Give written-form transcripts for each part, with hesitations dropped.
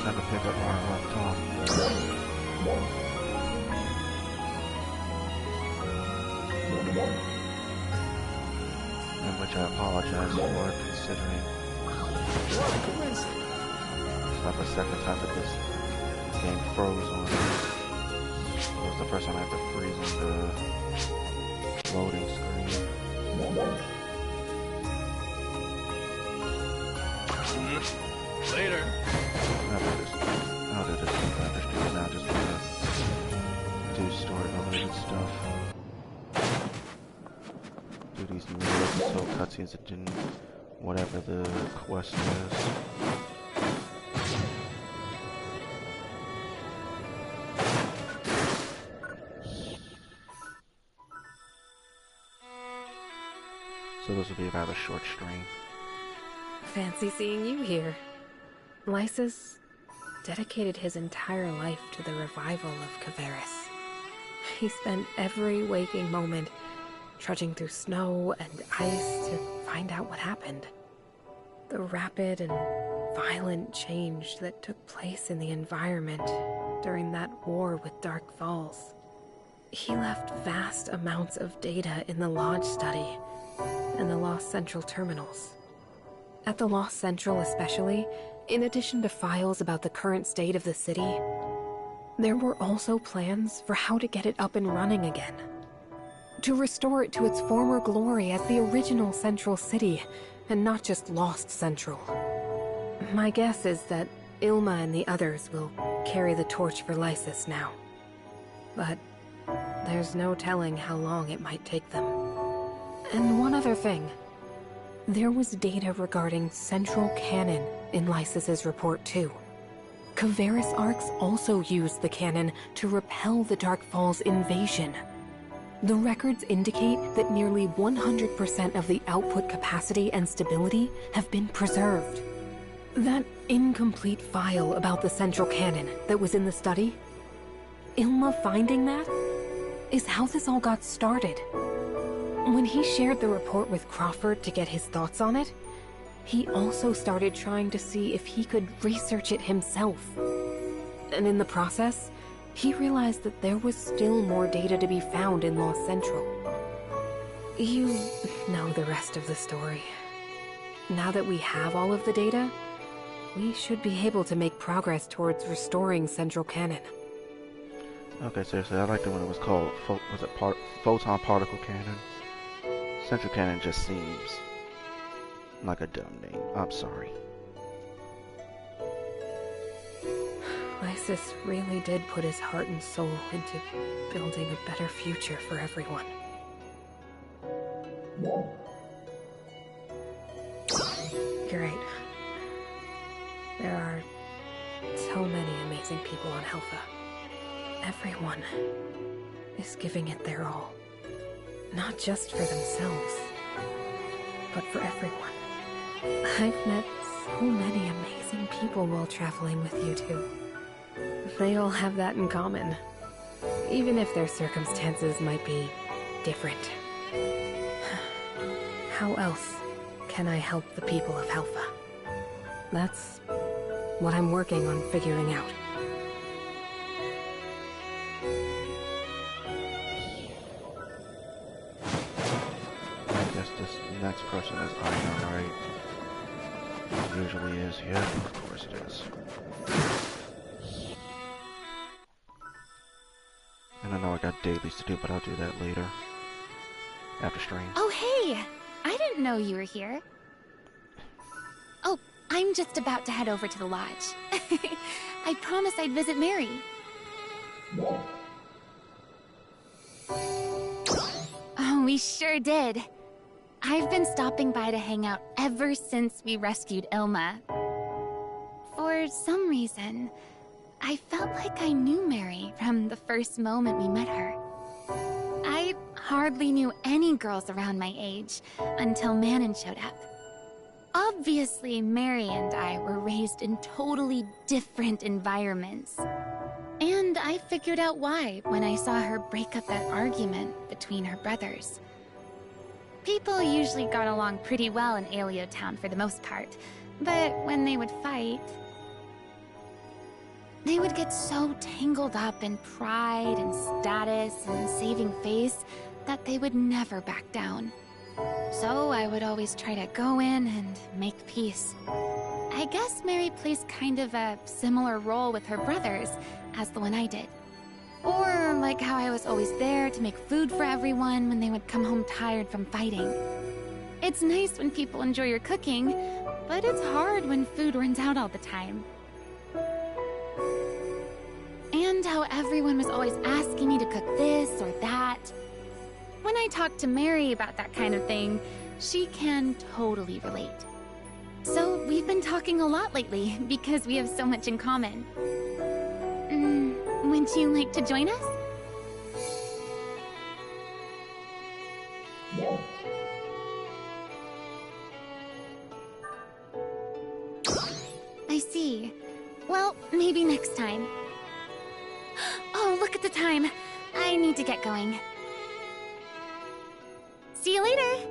never pick up where I left off. In which I apologize for, considering it's not the second time that this game froze on me. It was the first time I had to freeze on the loading screen. Later. I'll do this after stream now, just gonna do story-related stuff. Do these little cutscenes and do whatever the quest is. So this will be a rather short stream. Fancy seeing you here. Lysis dedicated his entire life to the revival of Kavaris. He spent every waking moment trudging through snow and ice to find out what happened. The rapid and violent change that took place in the environment during that war with Dark Falls. He left vast amounts of data in the Lodge study and the Lost Central terminals. At the Lost Central especially, in addition to files about the current state of the city, there were also plans for how to get it up and running again. To restore it to its former glory as the original Central City, and not just Lost Central. My guess is that Ilma and the others will carry the torch for Lysis now. But there's no telling how long it might take them. And one other thing. There was data regarding Central Cannon in Lysis's report too. Kavaris Arcs also used the cannon to repel the Dark Falls invasion. The records indicate that nearly 100% of the output capacity and stability have been preserved. That incomplete file about the Central Cannon that was in the study, Ilma finding that is how this all got started. When he shared the report with Crawford to get his thoughts on it, he also started trying to see if he could research it himself. And in the process, he realized that there was still more data to be found in Lost Central. You know the rest of the story. Now that we have all of the data, we should be able to make progress towards restoring Central Cannon. Okay, seriously, I liked it when it was called, Photon Particle Cannon. Central Cannon just seems like a dumb name. I'm sorry. Lysis really did put his heart and soul into building a better future for everyone. You're right. There are so many amazing people on Helfa. Everyone is giving it their all. Not just for themselves, but for everyone. I've met so many amazing people while traveling with you two. They all have that in common, even if their circumstances might be different. How else can I help the people of Helfa? That's what I'm working on figuring out. Next person is Aina, right? It usually is, yeah, of course it is. And I know I got dailies to do, but I'll do that later. After stream. Oh, hey! I didn't know you were here. Oh, I'm just about to head over to the lodge. I promised I'd visit Mary. Oh, we sure did. I've been stopping by to hang out ever since we rescued Ilma. For some reason, I felt like I knew Mary from the first moment we met her. I hardly knew any girls around my age until Manon showed up. Obviously, Mary and I were raised in totally different environments. And I figured out why when I saw her break up that argument between her brothers. People usually got along pretty well in Aleo Town for the most part, but when they would fight... They would get so tangled up in pride and status and saving face that they would never back down. So I would always try to go in and make peace. I guess Mary plays kind of a similar role with her brothers as the one I did. Or like how I was always there to make food for everyone when they would come home tired from fighting. It's nice when people enjoy your cooking, but it's hard when food runs out all the time. And how everyone was always asking me to cook this or that. When I talk to Mary about that kind of thing, she can totally relate. So we've been talking a lot lately because we have so much in common. Would you like to join us? I see. Well, maybe next time. Oh, look at the time. I need to get going. See you later!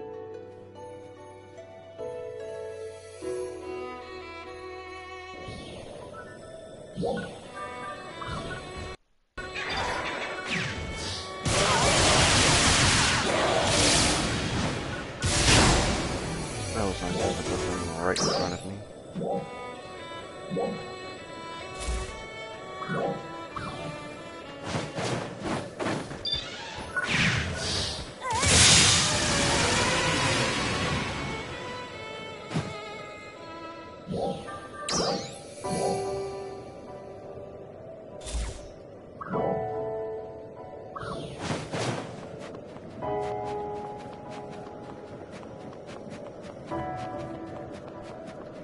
That was nice. There's a person right in front of me.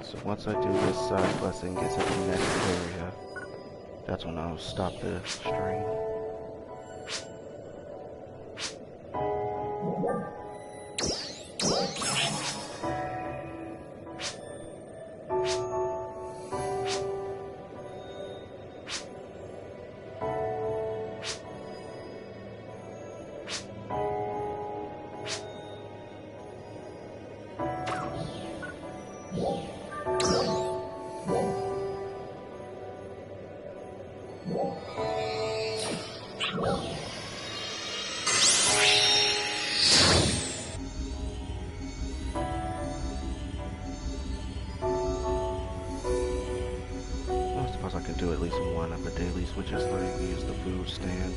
So once I do this side quest and get to the next area, that's when I'll stop the stream. I could do at least one of the dailies, which is like use the food stand.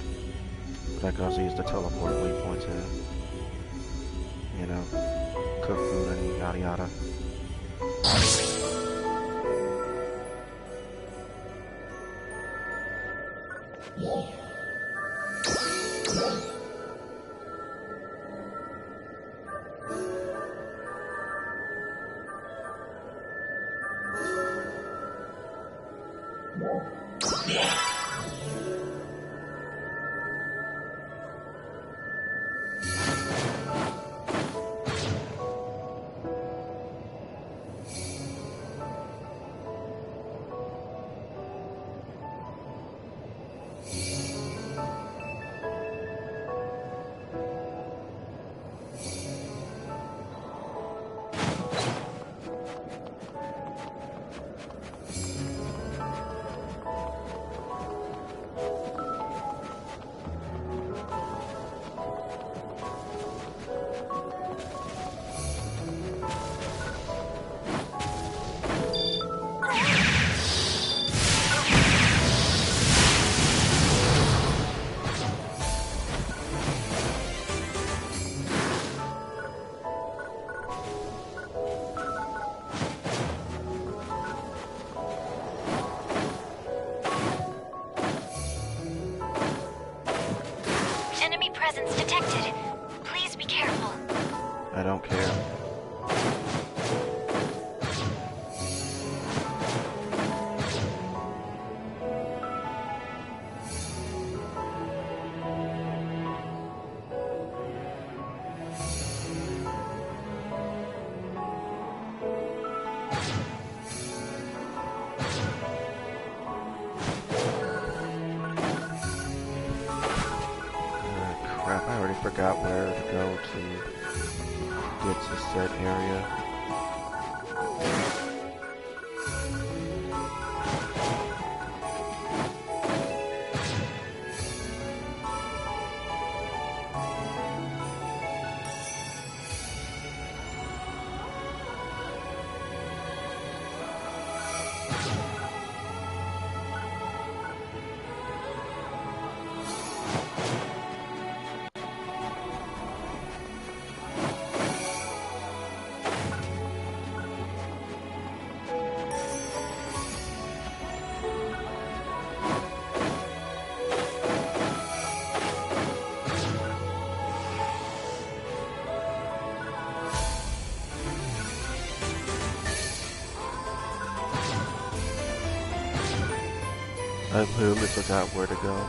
But I could also use the teleport waypoint to, you know, cook food and yada yada. Presence detected. Please be careful. I don't care. Crap, I already forgot where to go to get to said area. I literally forgot where to go.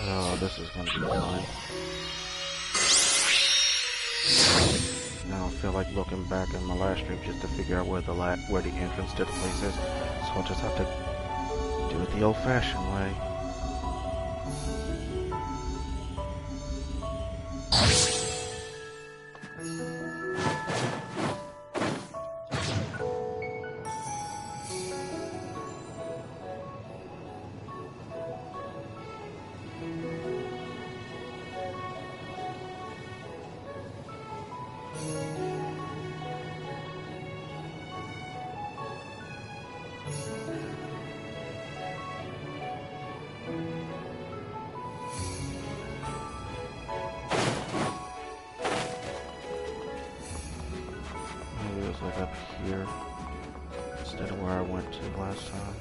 Oh, this is gonna be fun. Now I feel like looking back at my last stream just to figure out where the entrance to the place is. So I'll just have to do it the old-fashioned way. Maybe it was like up here instead of where I went to last time.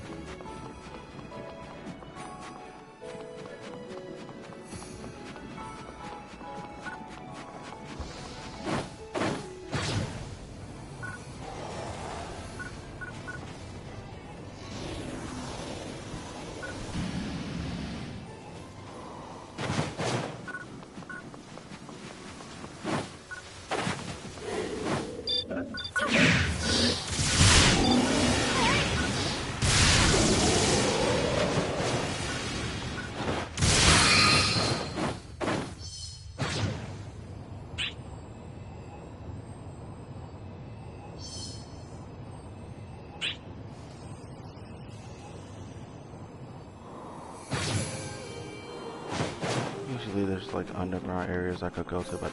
Usually there's like underground areas I could go to, but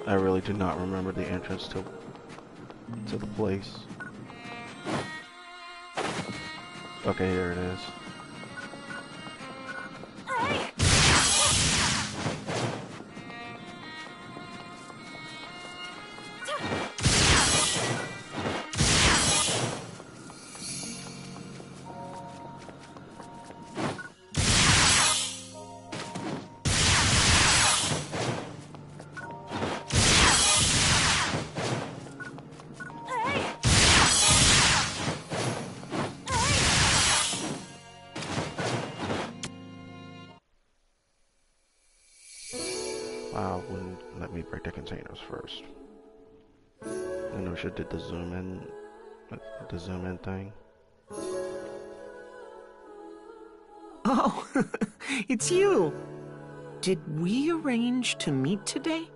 I really do not remember the entrance to the place. Okay, here it is. Wow, wouldn't let me break the containers first. And we should did the zoom in thing. Oh, it's you. Did we arrange to meet today?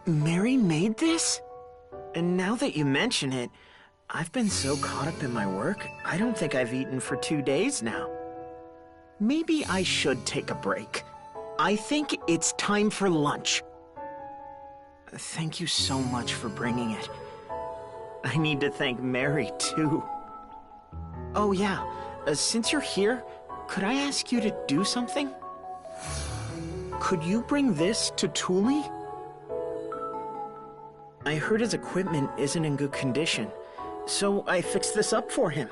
Mary made this? And now that you mention it, I've been so caught up in my work, I don't think I've eaten for 2 days now. Maybe I should take a break. I think it's time for lunch. Thank you so much for bringing it. I need to thank Mary, too. Oh yeah, since you're here, could I ask you to do something? Could you bring this to Thule? I heard his equipment isn't in good condition, so I fixed this up for him.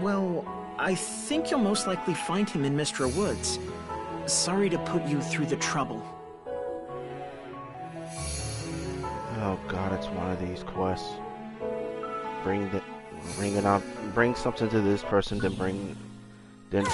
Well, I think you'll most likely find him in Mr. Woods. Sorry to put you through the trouble. Oh god, it's one of these quests. Bring something to this person, then bring missions.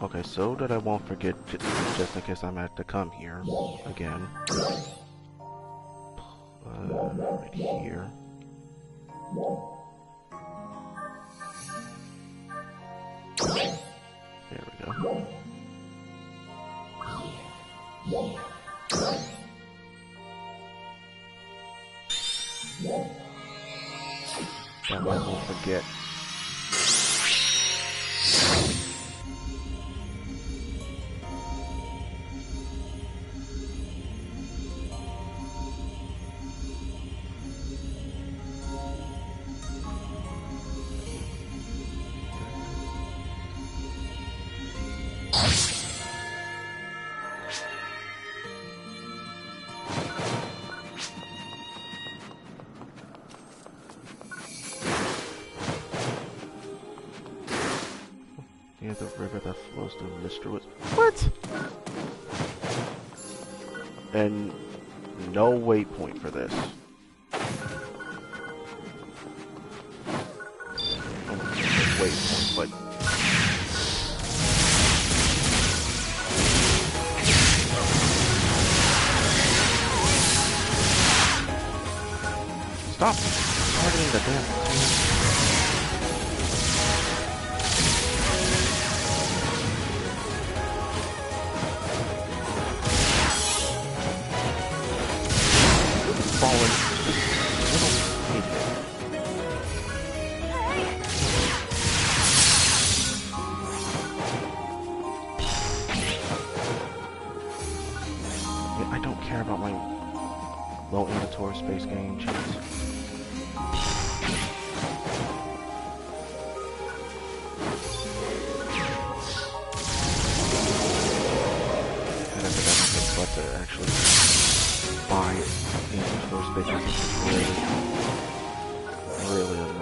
Okay, so that I won't forget, just in case I'm at to come here again. Right here. There we go. That way I won't forget. Near the river that flows through Mr. Woods. What? And no waypoint for this. Waypoint, but stop targeting the damn. I don't care about my low inventory space game, jeez. And I forgot what to actually buy inventory space, which is really annoying.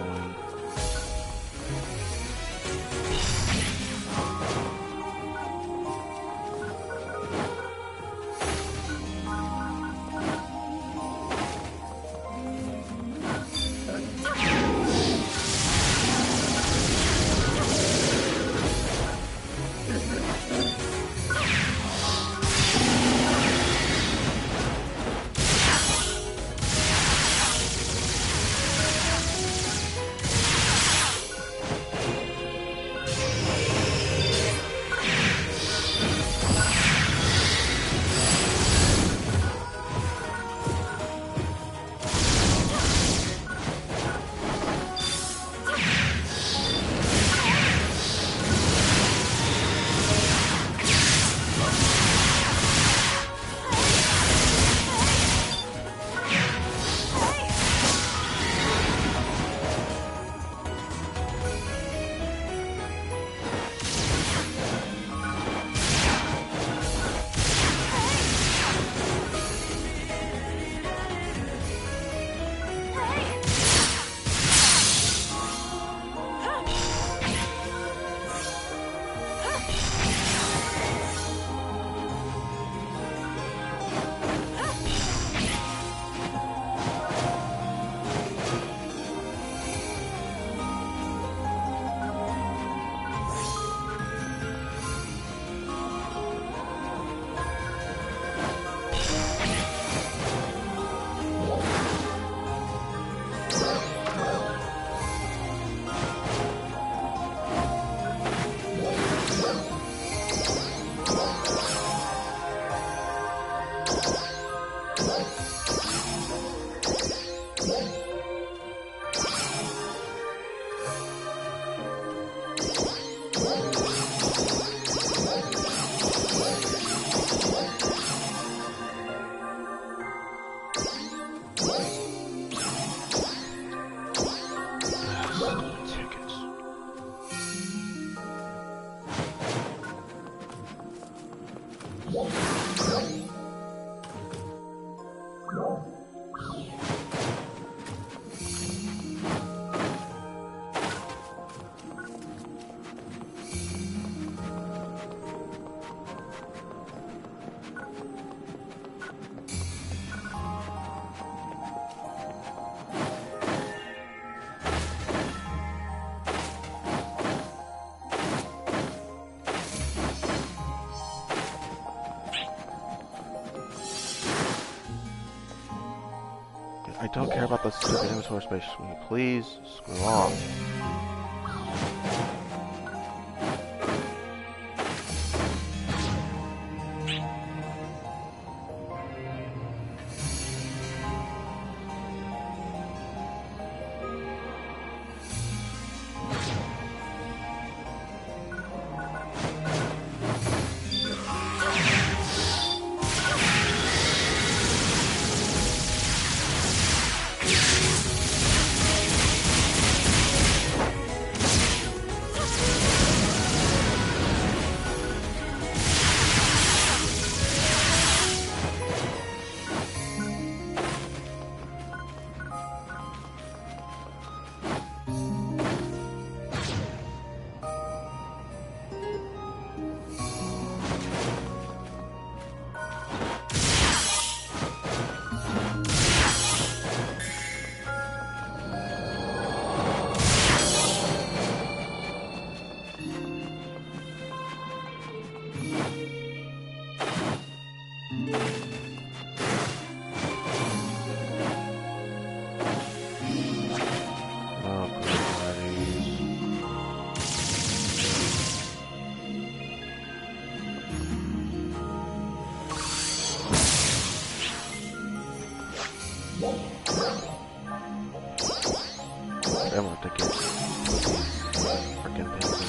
don't care about the stupid inventory space. Will you please screw off? I want to get freaking things.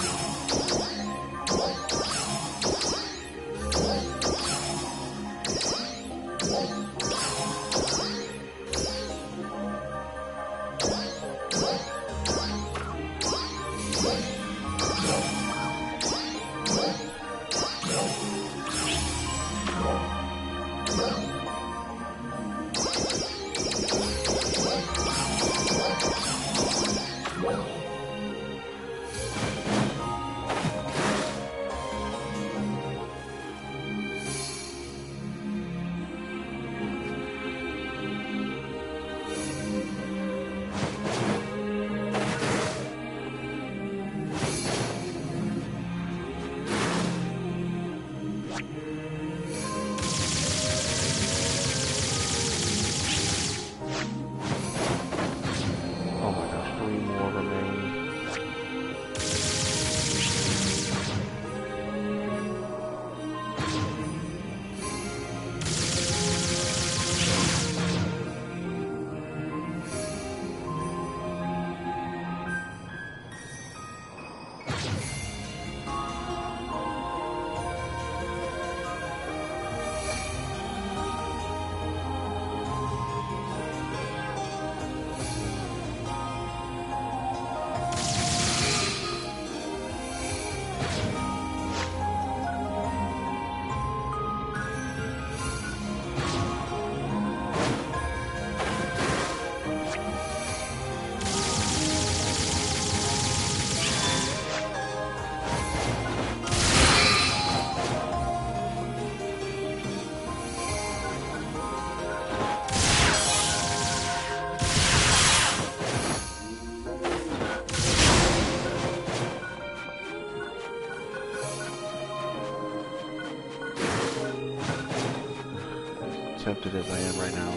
Tempted as I am right now.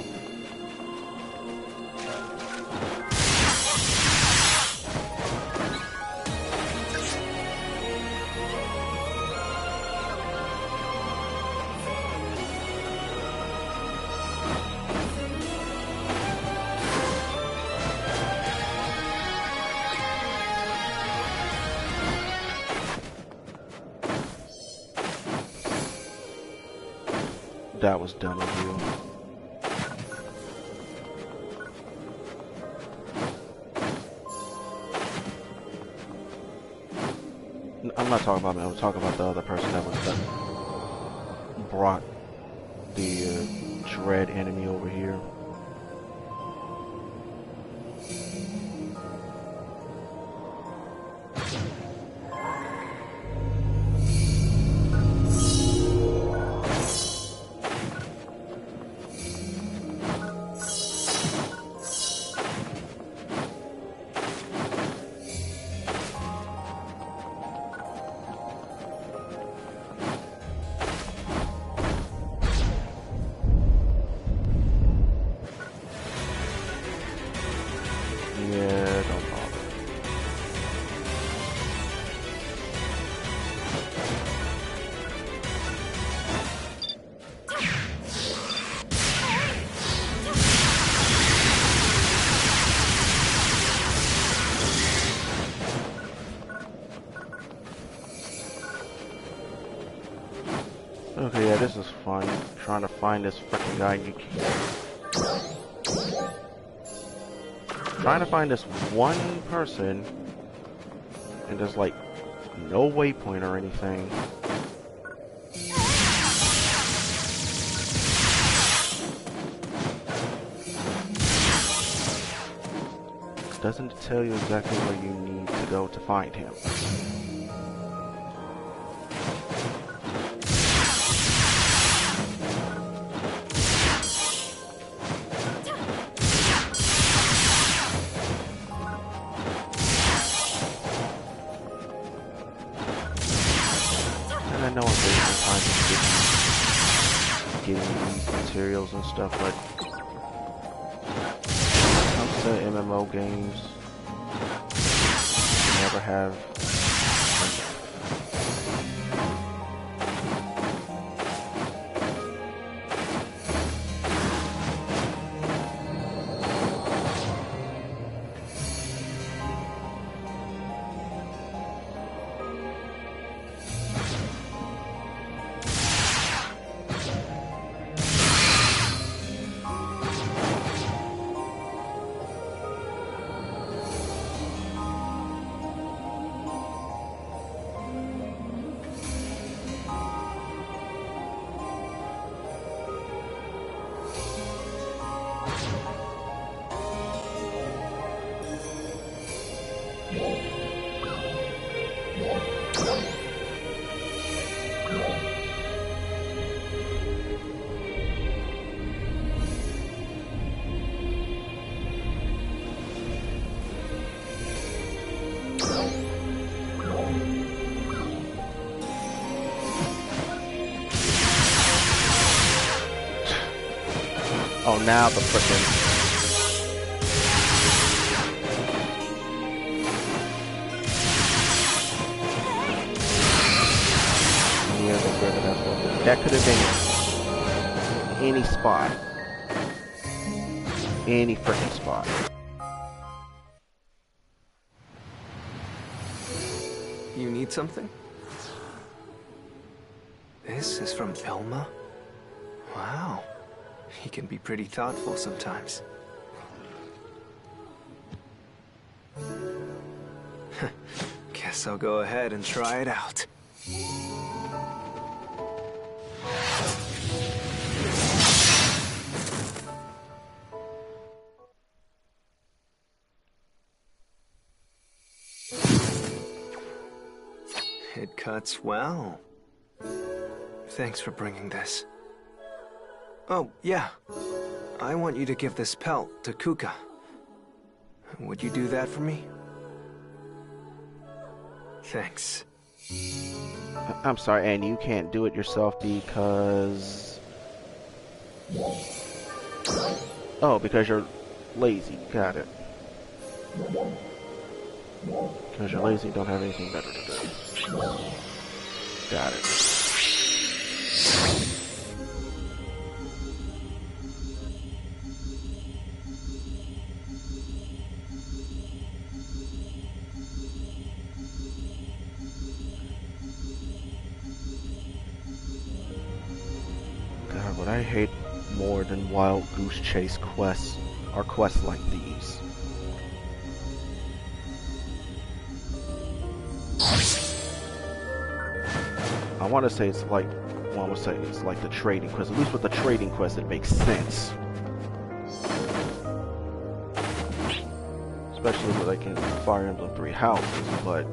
That was dumb of you. I'm not talking about me. I'm talking about the other person that brought the dread enemy over here. Okay, yeah, this is fun. Trying to find this freaking guy. Trying to find this one person, and there's like no waypoint or anything. Doesn't tell you exactly where you need to go to find him. And I know I'm wasting time getting these materials and stuff, but the MMO games never have oh, now the frickin' yeah, that could have been any spot. Any frickin' spot. You need something? This is from Elma? Wow. He can be pretty thoughtful sometimes. Guess I'll go ahead and try it out. It cuts well. Thanks for bringing this. Oh, yeah. I want you to give this pelt to Kuka. Would you do that for me? Thanks. I'm sorry, and you can't do it yourself because... Oh, because you're lazy. Got it. Because you're lazy, don't have anything better to do. Got it. God, what I hate more than Wild Goose Chase quests are quests like these. I want to say it's like, well, I would say it's like the trading quest. At least with the trading quest, it makes sense. Especially with like in Fire Emblem 3 Houses, but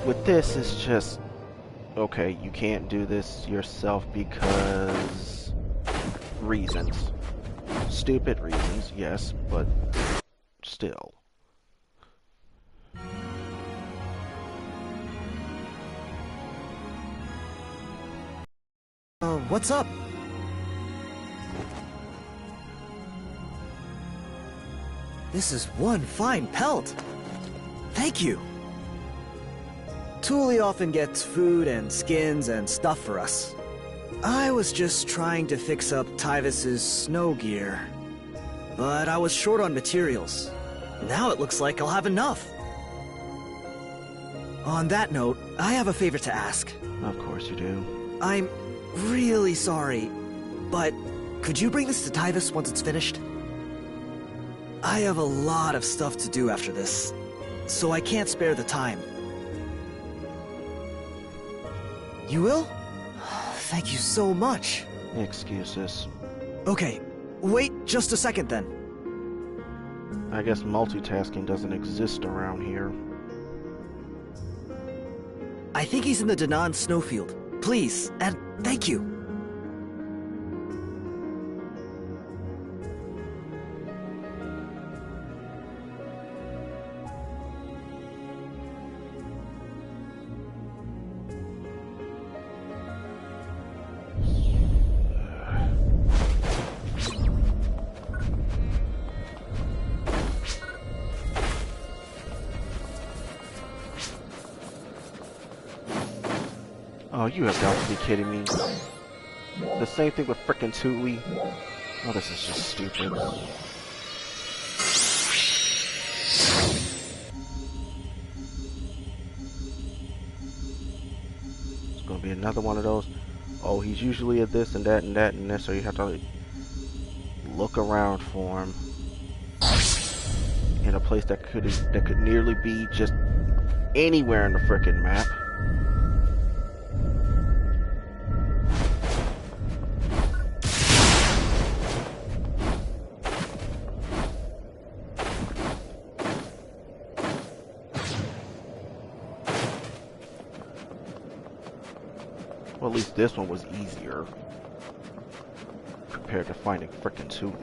with this, it's just, okay, you can't do this yourself because reasons. Stupid reasons, yes, but still. What's up? This is one fine pelt. Thank you. Thule often gets food and skins and stuff for us. I was just trying to fix up Tyvis's snow gear. But I was short on materials. Now it looks like I'll have enough. On that note, I have a favor to ask. Of course you do. I'm really sorry, but could you bring this to Tyvis once it's finished? I have a lot of stuff to do after this, so I can't spare the time. You will? Thank you so much. Excuses. Okay, wait just a second then. I guess multitasking doesn't exist around here. I think he's in the Danan snowfield. Please, and thank you. Oh, you have got to be kidding me. The same thing with frickin' Tuli. Oh, this is just stupid. It's gonna be another one of those. Oh, he's usually at this and that and that and this, so you have to like, look around for him in a place that could nearly be just anywhere in the frickin' map. Well, at least this one was easier compared to finding frickin' Tuli.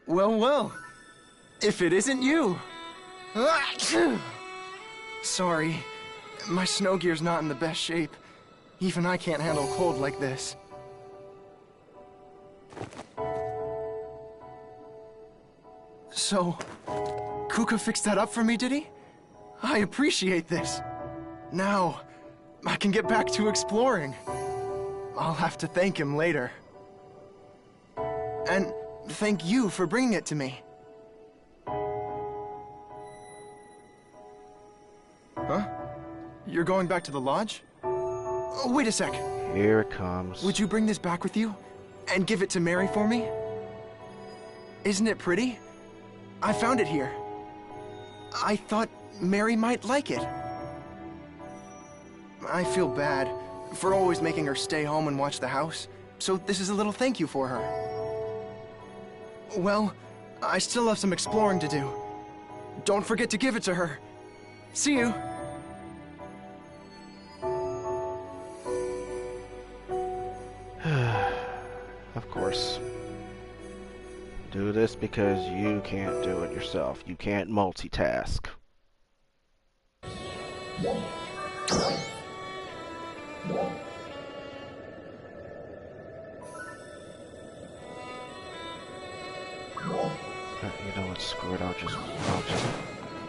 Well, well. If it isn't you. Sorry. My snow gear's not in the best shape. Even I can't handle cold like this. So, Kuka fixed that up for me, did he? I appreciate this. Now, I can get back to exploring. I'll have to thank him later. And thank you for bringing it to me. Huh? You're going back to the lodge? Oh, wait a sec. Here it comes. Would you bring this back with you? And give it to Mary for me? Isn't it pretty? I found it here. I thought Mary might like it. I feel bad for always making her stay home and watch the house, so this is a little thank you for her. Well, I still have some exploring to do. Don't forget to give it to her. See you. Of course. Do this because you can't do it yourself. You can't multitask. You know what, screw it, I'll just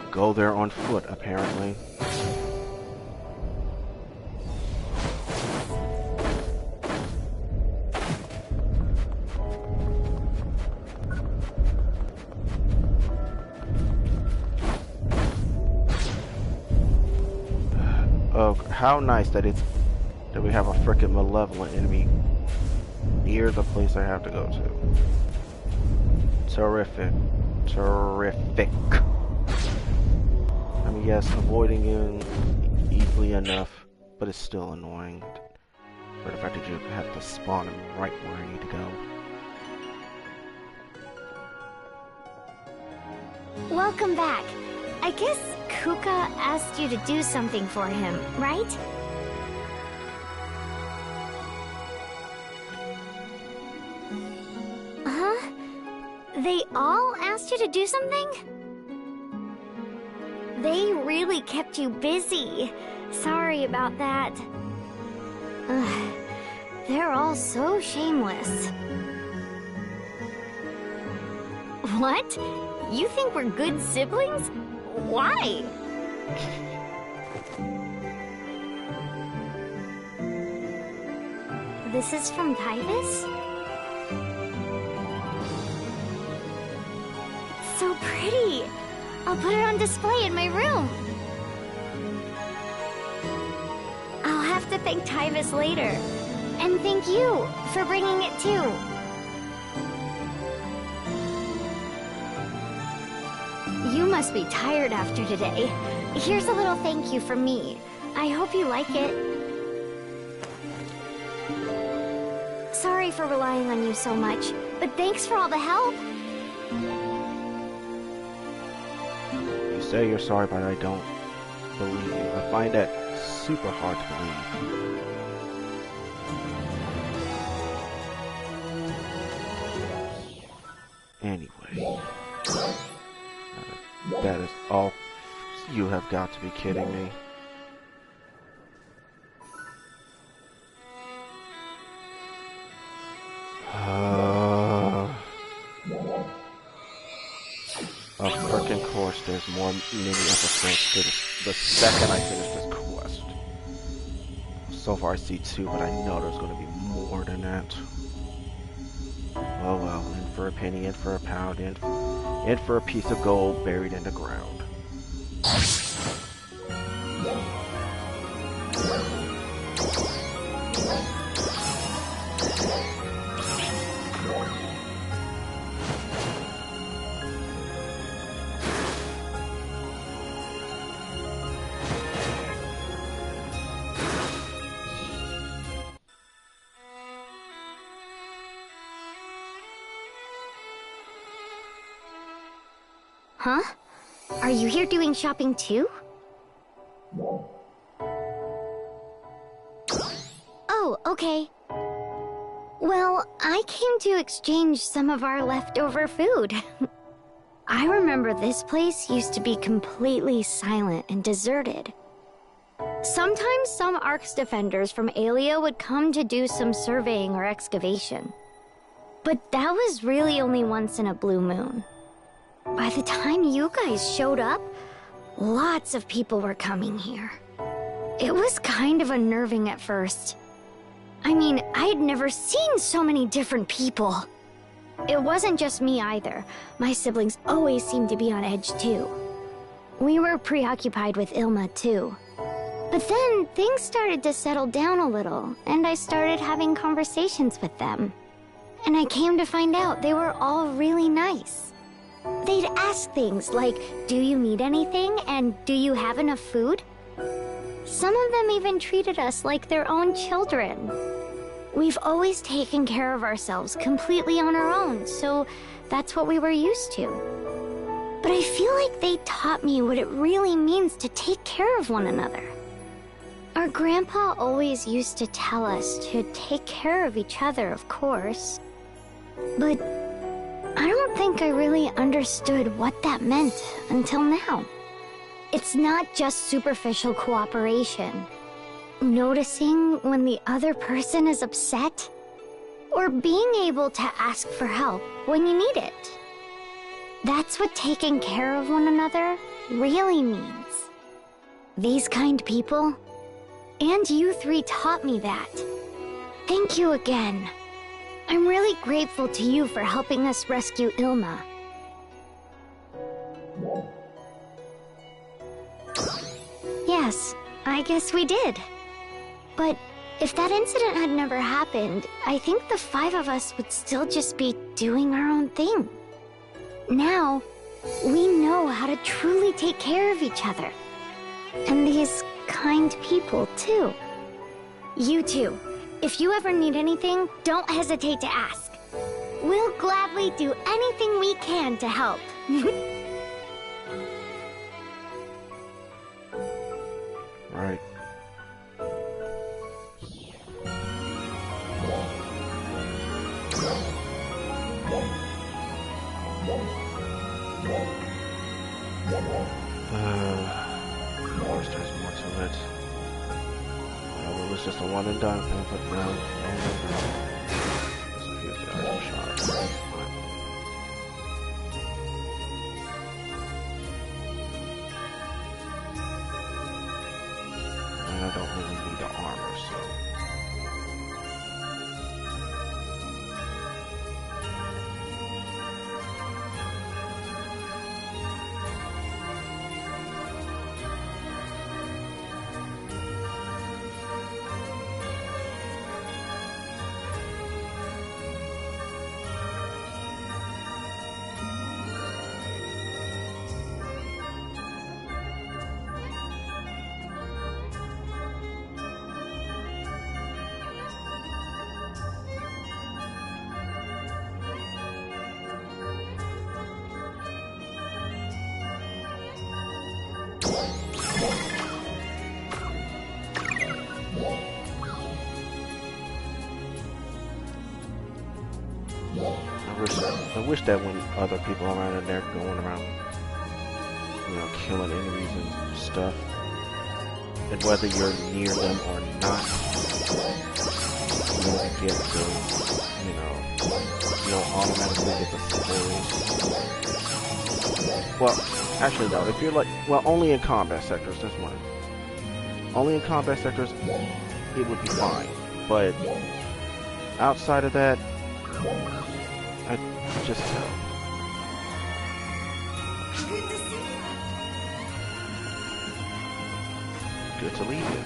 go there on foot, apparently. Oh, how nice that we have a frickin' malevolent enemy near the place I have to go to. Terrific. Terrific. I mean, yes, avoiding him easily enough, but it's still annoying. But the fact that you have to spawn him right where I need to go. Welcome back. I guess Kuka asked you to do something for him, right? Huh? They all asked you to do something? They really kept you busy. Sorry about that. Ugh, they're all so shameless. What? You think we're good siblings? Why? This is from Titus? It's so pretty! I'll put it on display in my room. I'll have to thank Titus later. And thank you for bringing it too. You must be tired after today. Here's a little thank you from me. I hope you like it. Sorry for relying on you so much, but thanks for all the help. You say you're sorry, but I don't believe you. I find that super hard to believe. Anyway, that is all. You have got to be kidding me. Of frickin' course, there's more mini episodes to the second I finish this quest. So far I see 2, but I know there's gonna be more than that. Oh well, in for a penny, in for a pound, in for a piece of gold buried in the ground. Huh? Are you here doing shopping too? Oh, okay. Well, I came to exchange some of our leftover food. I remember this place used to be completely silent and deserted. Sometimes some Ark's defenders from Aelia would come to do some surveying or excavation. But that was really only once in a blue moon. By the time you guys showed up, lots of people were coming here. It was kind of unnerving at first. I mean, I had never seen so many different people. It wasn't just me either. My siblings always seemed to be on edge too. We were preoccupied with Ilma too. But then things started to settle down a little, and I started having conversations with them. And I came to find out they were all really nice. They'd ask things like, do you need anything, and do you have enough food? Some of them even treated us like their own children. We've always taken care of ourselves completely on our own, so that's what we were used to. But I feel like they taught me what it really means to take care of one another. Our grandpa always used to tell us to take care of each other, of course. But I don't think I really understood what that meant until now. It's not just superficial cooperation. Noticing when the other person is upset, or being able to ask for help when you need it. That's what taking care of one another really means. These kind people, and you three taught me that. Thank you again. I'm really grateful to you for helping us rescue Ilma. Yes, I guess we did. But if that incident had never happened, I think the 5 of us would still just be doing our own thing. Now, we know how to truly take care of each other. And these kind people, too. You too. If you ever need anything, don't hesitate to ask. We'll gladly do anything we can to help. Right. Of course, there's more to it. It was just a one and done thing, but no, no. So here's the other shot. wish that when other people are around and they're going around, you know, killing enemies and stuff, and whether you're near them or not, you don't get the, you don't automatically get the spoils. Well, actually no, if you're like, well, only in combat sectors, that's one. Only in combat sectors, it would be fine, but outside of that, I just good to leave you.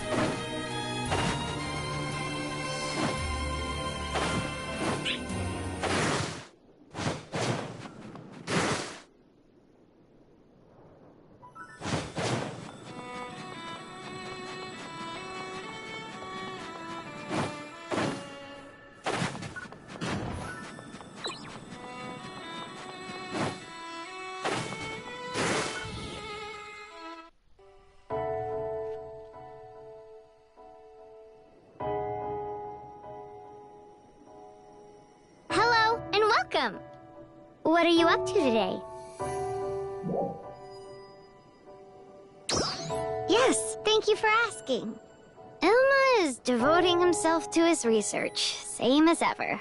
Welcome! What are you up to today? Yes, thank you for asking. Ilma is devoting himself to his research, same as ever.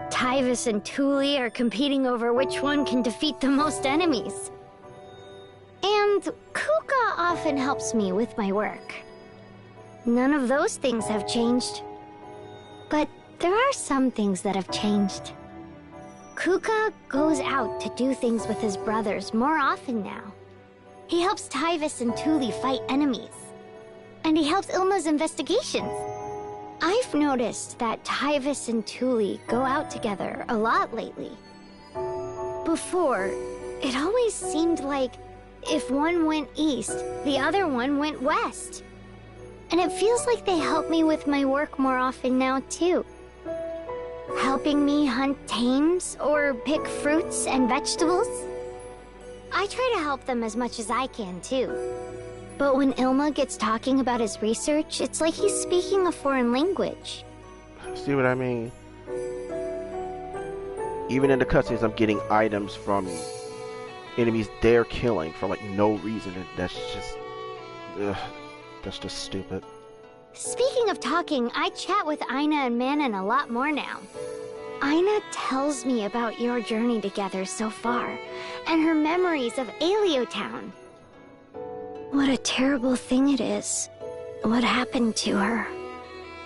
Tyvis and Thule are competing over which one can defeat the most enemies. And Kuka often helps me with my work. None of those things have changed. But there are some things that have changed. Kuka goes out to do things with his brothers more often now. He helps Tyvis and Thule fight enemies. And he helps Ilma's investigations. I've noticed that Tyvis and Thule go out together a lot lately. Before, it always seemed like if one went east, the other one went west. And it feels like they help me with my work more often now, too. Helping me hunt tames or pick fruits and vegetables. I try to help them as much as I can, too. But when Ilma gets talking about his research, it's like he's speaking a foreign language. See what I mean? Even in the cutscenes, I'm getting items from enemies they're killing for like no reason. That's just stupid. Speaking of talking, I chat with Aina and Manon a lot more now. Aina tells me about your journey together so far, and her memories of Aleo Town. What a terrible thing it is, what happened to her.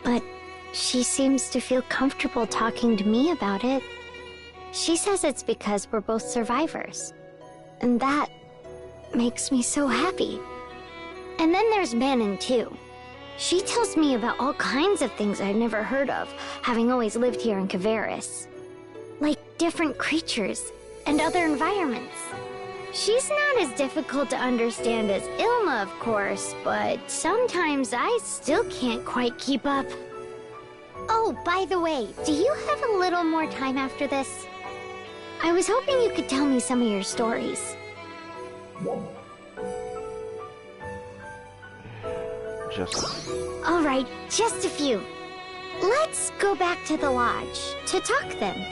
But she seems to feel comfortable talking to me about it. She says it's because we're both survivors. And that makes me so happy. And then there's Manon, too. She tells me about all kinds of things I'd never heard of, having always lived here in Kavaris. Like different creatures and other environments. She's not as difficult to understand as Ilma, of course, but sometimes I still can't quite keep up. Oh, by the way, do you have a little more time after this? I was hoping you could tell me some of your stories. All right, just a few. Let's go back to the lodge to talk then.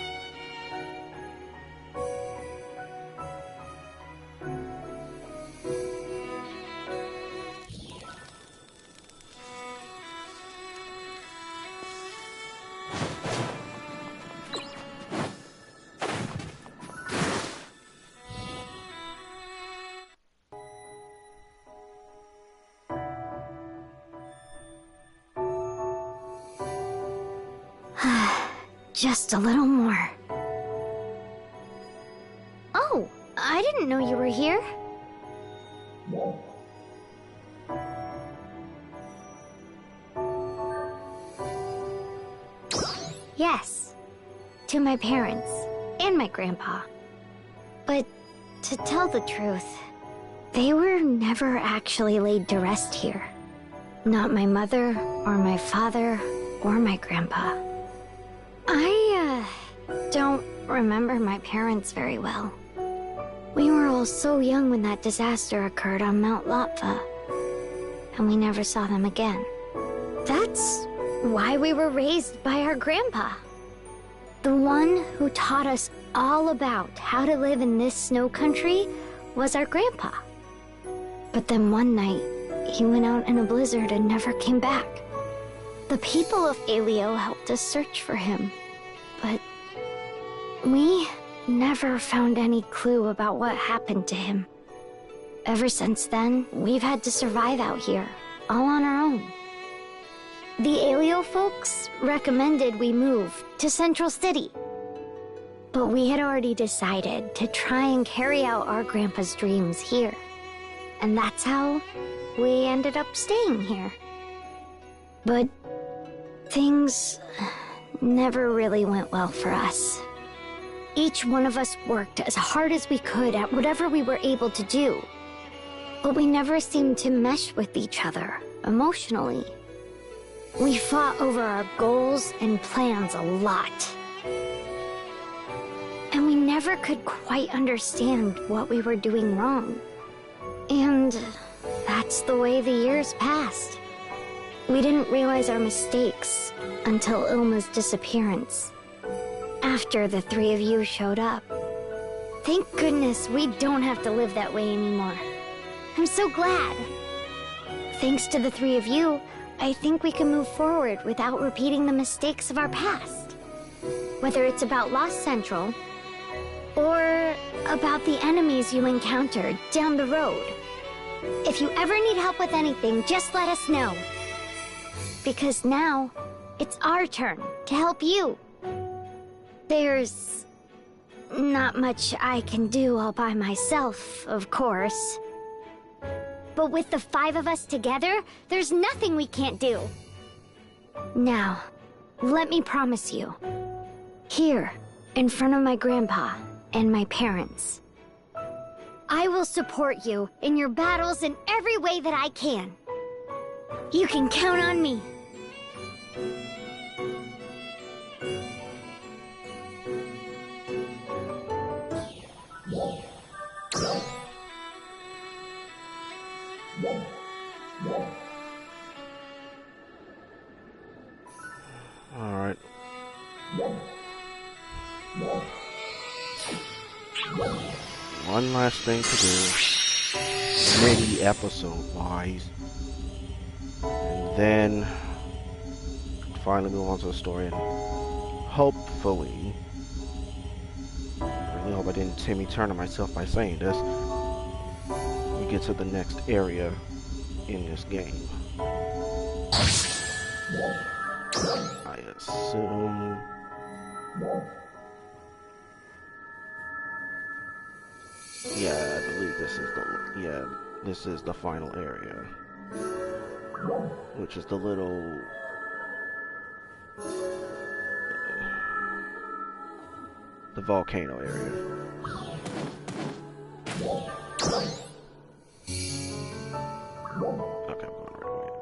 Just a little more. Oh, I didn't know you were here. Yes, to my parents and my grandpa. But to tell the truth, they were never actually laid to rest here. Not my mother, or my father, or my grandpa. I don't remember my parents very well. We were all so young when that disaster occurred on Mount Latva, and we never saw them again. That's why we were raised by our grandpa. The one who taught us all about how to live in this snow country was our grandpa. But then one night, he went out in a blizzard and never came back. The people of Aleo helped us search for him, but we never found any clue about what happened to him. Ever since then, we've had to survive out here, all on our own. The Aleo folks recommended we move to Central City. But we had already decided to try and carry out our grandpa's dreams here. And that's how we ended up staying here. But things never really went well for us. Each one of us worked as hard as we could at whatever we were able to do. But we never seemed to mesh with each other emotionally. We fought over our goals and plans a lot. And we never could quite understand what we were doing wrong. And that's the way the years passed. We didn't realize our mistakes until Ilma's disappearance. After the three of you showed up. Thank goodness we don't have to live that way anymore. I'm so glad. Thanks to the three of you, I think we can move forward without repeating the mistakes of our past. Whether it's about Lost Central, or about the enemies you encountered down the road. If you ever need help with anything, just let us know. Because now, it's our turn to help you. There's not much I can do all by myself, of course. But with the 5 of us together, there's nothing we can't do. Now, let me promise you. Here, in front of my grandpa and my parents, I will support you in your battles in every way that I can. You can count on me. Alright. One last thing to do. Maybe episode-wise. And then finally move on to the story and hopefully, I really hope I didn't Timmy Turner myself by saying this, we get to the next area in this game. I assume. Yeah, I believe this is the final area, which is the little the volcano area. Okay, I'm going the right way.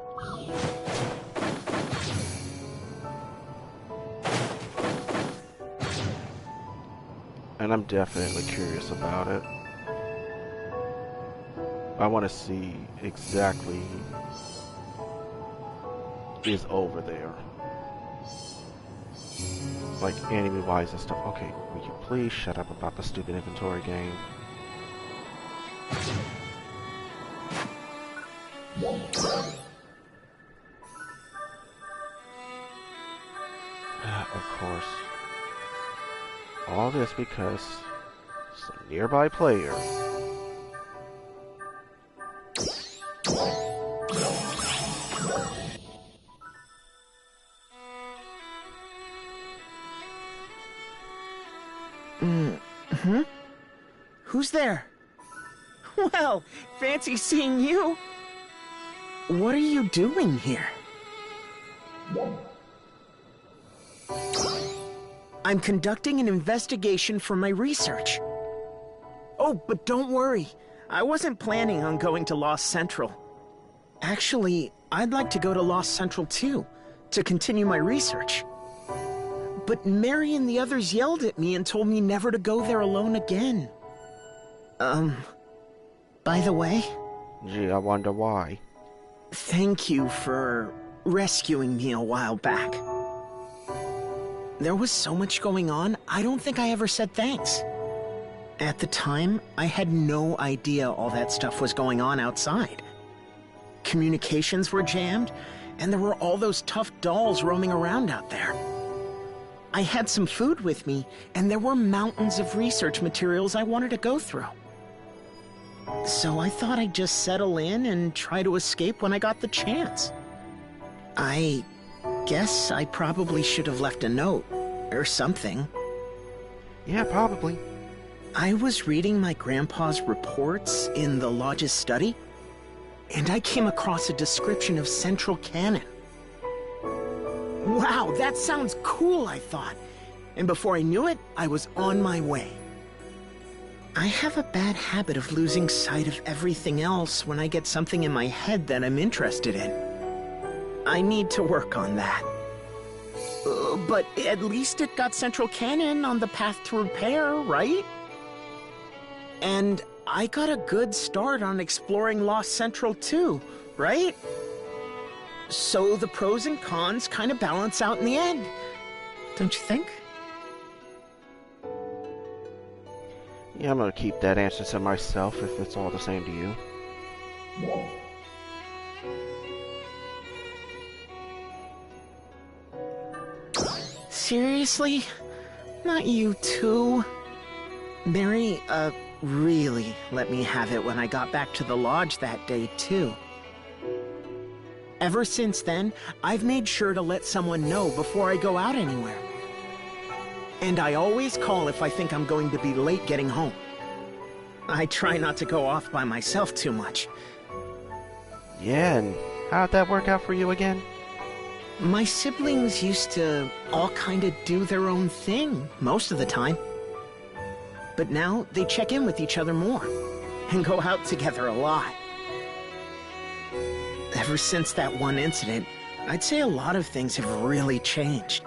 And I'm definitely curious about it. I want to see exactly is over there. Like enemy-wise and stuff. Okay, will you please shut up about the stupid inventory game? Of course. All this because some nearby player Who's there? Well, fancy seeing you. What are you doing here? I'm conducting an investigation for my research. Oh, but don't worry. I wasn't planning on going to Lost Central. Actually, I'd like to go to Lost Central too, to continue my research. But Mary and the others yelled at me and told me never to go there alone again. By the way... Gee, I wonder why. Thank you for rescuing me a while back. There was so much going on, I don't think I ever said thanks. At the time, I had no idea all that stuff was going on outside. Communications were jammed, and there were all those tough dolls roaming around out there. I had some food with me, and there were mountains of research materials I wanted to go through. So I thought I'd just settle in and try to escape when I got the chance. I guess I probably should have left a note, or something. Yeah, probably. I was reading my grandpa's reports in the Lodge's study, and I came across a description of Central Cannon. Wow, that sounds cool, I thought. And before I knew it, I was on my way. I have a bad habit of losing sight of everything else when I get something in my head that I'm interested in. I need to work on that. But at least it got Central Cannon on the path to repair, right? And I got a good start on exploring Lost Central too, right? So the pros and cons kind of balance out in the end, don't you think? Yeah, I'm gonna keep that answer to myself if it's all the same to you. Seriously? Not you too? Mary, really let me have it when I got back to the lodge that day too. Ever since then, I've made sure to let someone know before I go out anywhere. And I always call if I think I'm going to be late getting home. I try not to go off by myself too much. Yeah, and how'd that work out for you again? My siblings used to all kind of do their own thing most of the time. But now they check in with each other more and go out together a lot. Ever since that one incident, I'd say a lot of things have really changed.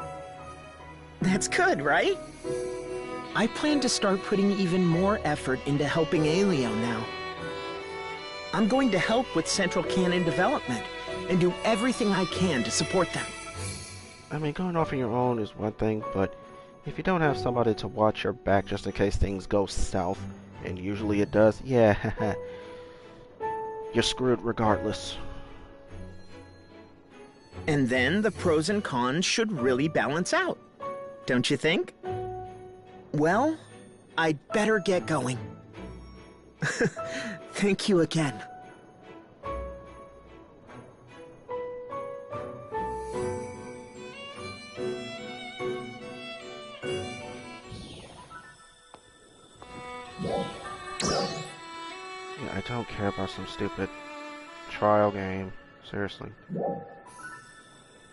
That's good, right? I plan to start putting even more effort into helping Aleo now. I'm going to help with Central Cannon development and do everything I can to support them. I mean, going off on your own is one thing, but if you don't have somebody to watch your back just in case things go south, and usually it does, yeah, you're screwed regardless. And then the pros and cons should really balance out, don't you think? Well, I'd better get going. Thank you again. Yeah, I don't care about some stupid trial game. Seriously.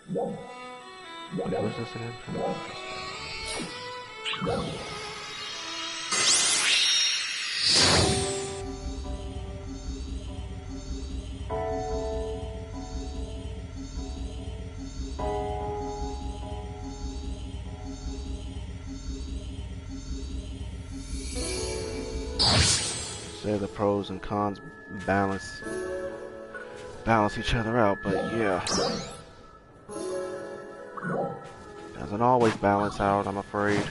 Wait, what is this again? Say the pros and cons balance each other out, but yeah. Doesn't always balance out, I'm afraid.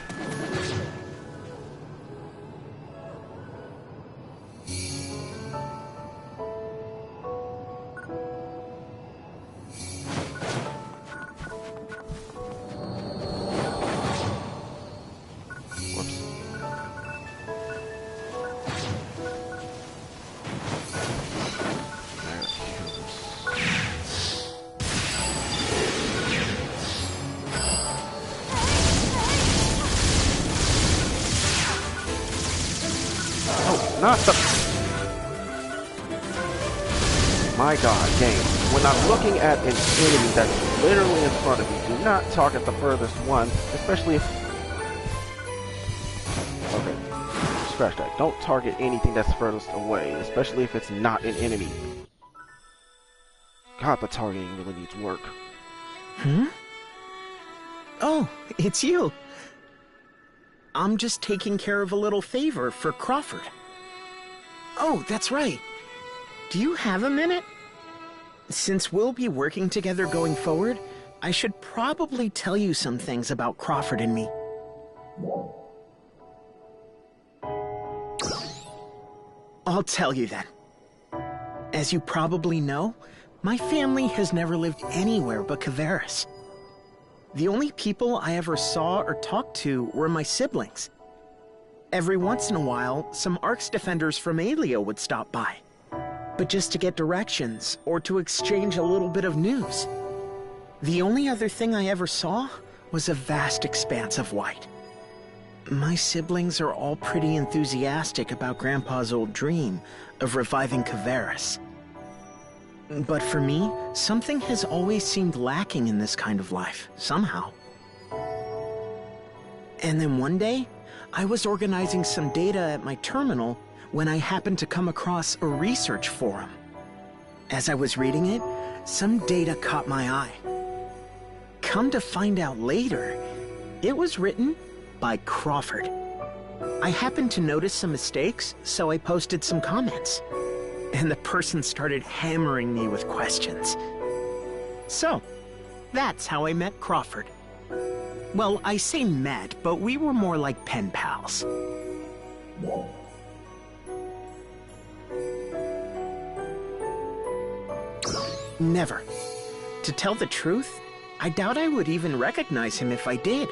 Not the... My god, game. When I'm looking at an enemy that's literally in front of me, do not target the furthest one, especially if... Okay, scratch that. Don't target anything that's furthest away, especially if it's not an enemy. God, the targeting really needs work. Hmm? Oh, it's you. I'm just taking care of a little favor for Crawford. Oh, that's right. Do you have a minute? Since we'll be working together going forward, I should probably tell you some things about Crawford and me. I'll tell you then. As you probably know, my family has never lived anywhere but Caveris. The only people I ever saw or talked to were my siblings. Every once in a while, some Arx defenders from Alio would stop by, but just to get directions or to exchange a little bit of news. The only other thing I ever saw was a vast expanse of white. My siblings are all pretty enthusiastic about Grandpa's old dream of reviving Caveris. But for me, something has always seemed lacking in this kind of life, somehow. And then one day, I was organizing some data at my terminal when I happened to come across a research forum. As I was reading it, some data caught my eye. Come to find out later, it was written by Crawford. I happened to notice some mistakes, so I posted some comments. And the person started hammering me with questions. So, that's how I met Crawford. Well, I say met, but we were more like pen pals. Never. To tell the truth, I doubt I would even recognize him if I did.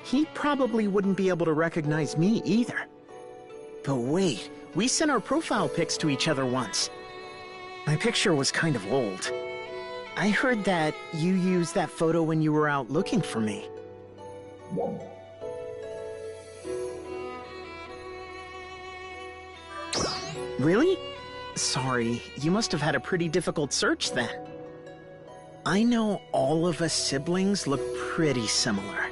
He probably wouldn't be able to recognize me either. But wait, we sent our profile pics to each other once. My picture was kind of old. I heard that you used that photo when you were out looking for me. Really? Sorry, you must have had a pretty difficult search then. I know all of us siblings look pretty similar.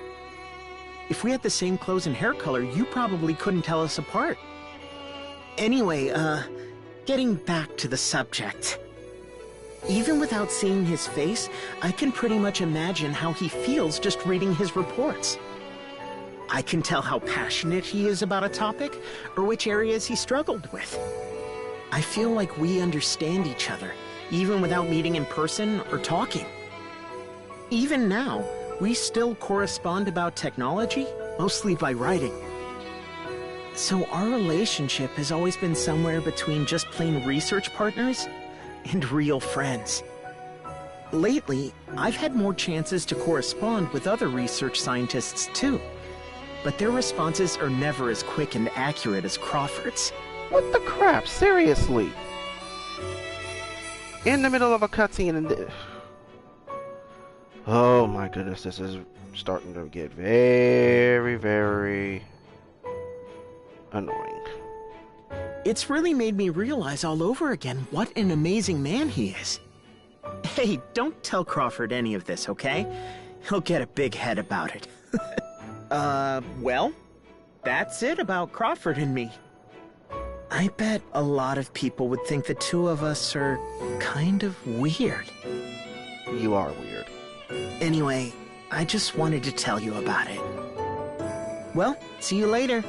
If we had the same clothes and hair color, you probably couldn't tell us apart. Anyway, getting back to the subject. Even without seeing his face, I can pretty much imagine how he feels just reading his reports. I can tell how passionate he is about a topic, or which areas he struggled with. I feel like we understand each other, even without meeting in person or talking. Even now, we still correspond about technology, mostly by writing. So our relationship has always been somewhere between just plain research partners and real friends. Lately, I've had more chances to correspond with other research scientists too, but their responses are never as quick and accurate as Crawford's. What the crap? Seriously? In the middle of a cutscene and... Oh my goodness, this is starting to get very, very annoying. It's really made me realize all over again what an amazing man he is. Hey, don't tell Crawford any of this, okay? He'll get a big head about it. Well, that's it about Crawford and me. I bet a lot of people would think the two of us are kind of weird. You are weird. Anyway, I just wanted to tell you about it. Well, see you later.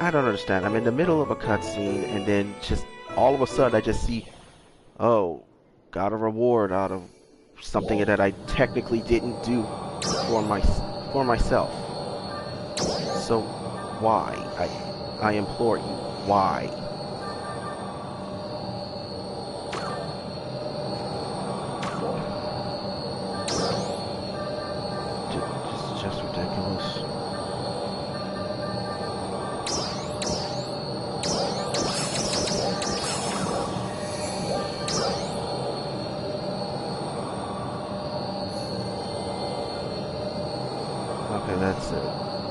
I don't understand. I'm in the middle of a cutscene, and then just all of a sudden I just see, oh, got a reward out of something that I technically didn't do for myself. So why? I implore you, why? It's just ridiculous. Okay, that's it.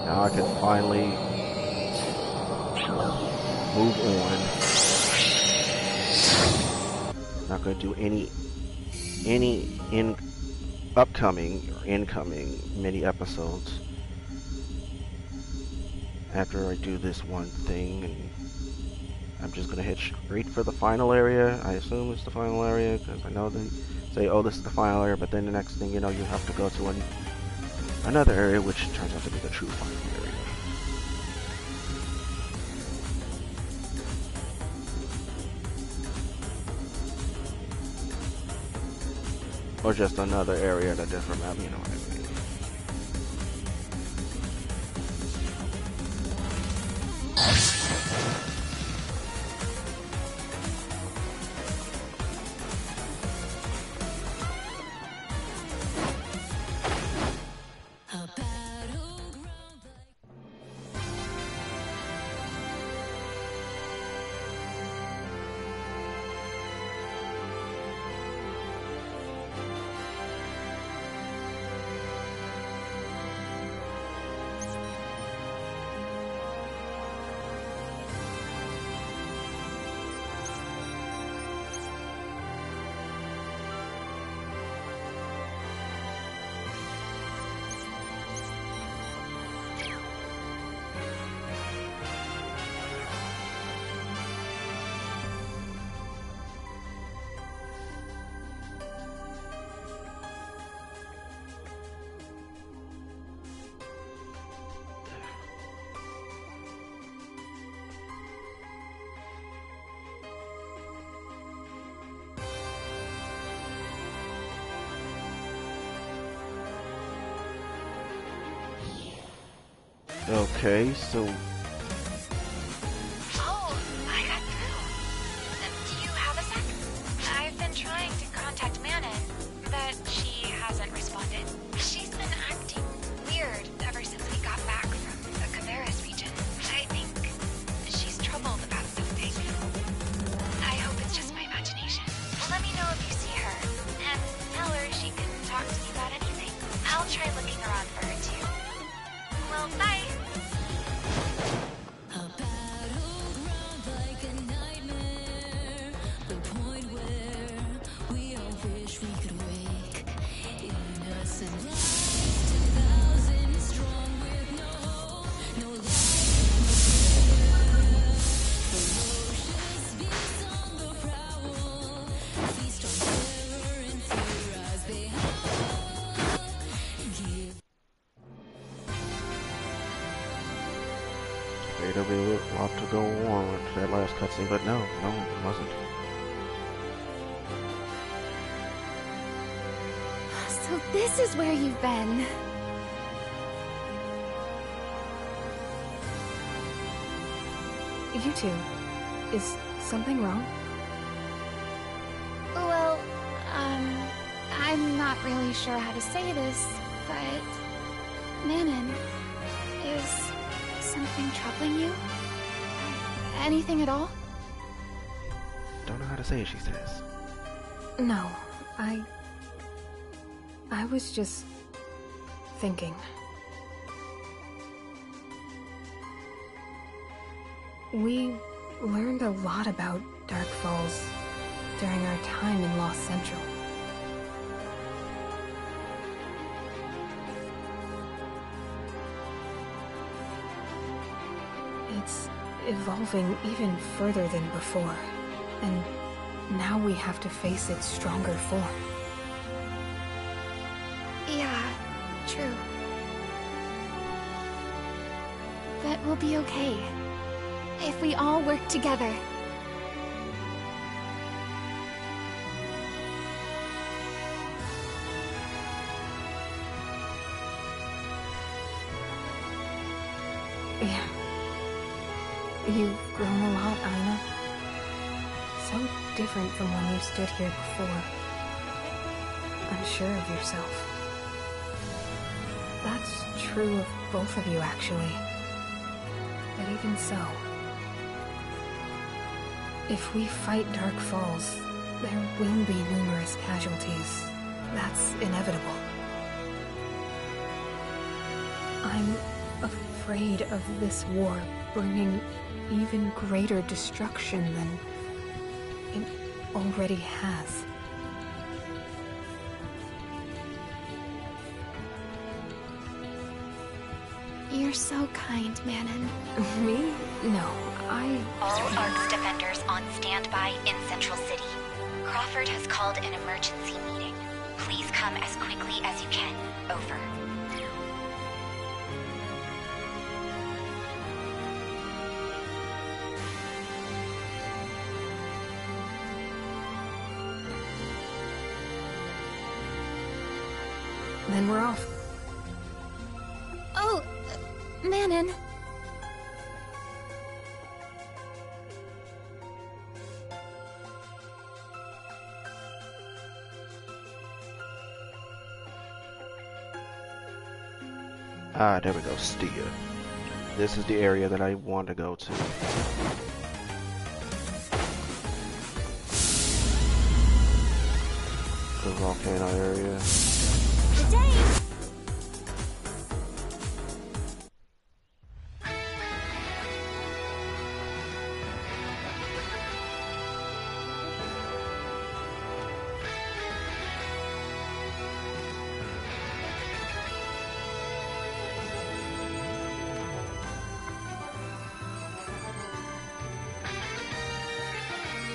Now I can finally move on. Not going to do any upcoming or incoming mini episodes after I do this one thing, and I'm just going to head straight for the final area. I assume it's the final area because I know they say, oh, this is the final area, but then the next thing you know, you have to go to another area, which turns out to be the true final area. Or just another area in a different map, you know what I mean. Okay, so Oh, I got through. Do you have a sec? I've been trying to contact Manon, but she hasn't responded. She's been acting weird ever since we got back from the Caveras region. I think she's troubled about something. I hope it's just my imagination. Let me know if you see her, and tell her she can talk to me about anything. I'll try looking around for her too. Well, bye. there'll be a lot to go on with that last cutscene, but no, it wasn't. So this is where you've been. You two, is something wrong? Well, I'm not really sure how to say this, but Manon, is something troubling you? Anything at all? Don't know how to say it, she says. No, I was just thinking. We learned a lot about Dark Falls during our time in Lost Central. It's evolving even further than before, and now we have to face its stronger form. Yeah, true. But we'll be okay. If we all work together. Yeah. You've grown a lot, Aina. So different from when you stood here before. Unsure of yourself. That's true of both of you, actually. But even so, if we fight Dark Falls, there will be numerous casualties. That's inevitable. I'm afraid of this war bringing even greater destruction than it already has. You're so kind, Manon. Me? No, All Arcs defenders on standby in Central City. Crawford has called an emergency meeting. Please come as quickly as you can. Over. then we're off. Oh, Manon. Ah, there we go, Stia. This is the area that I want to go to. The volcano area. Good day.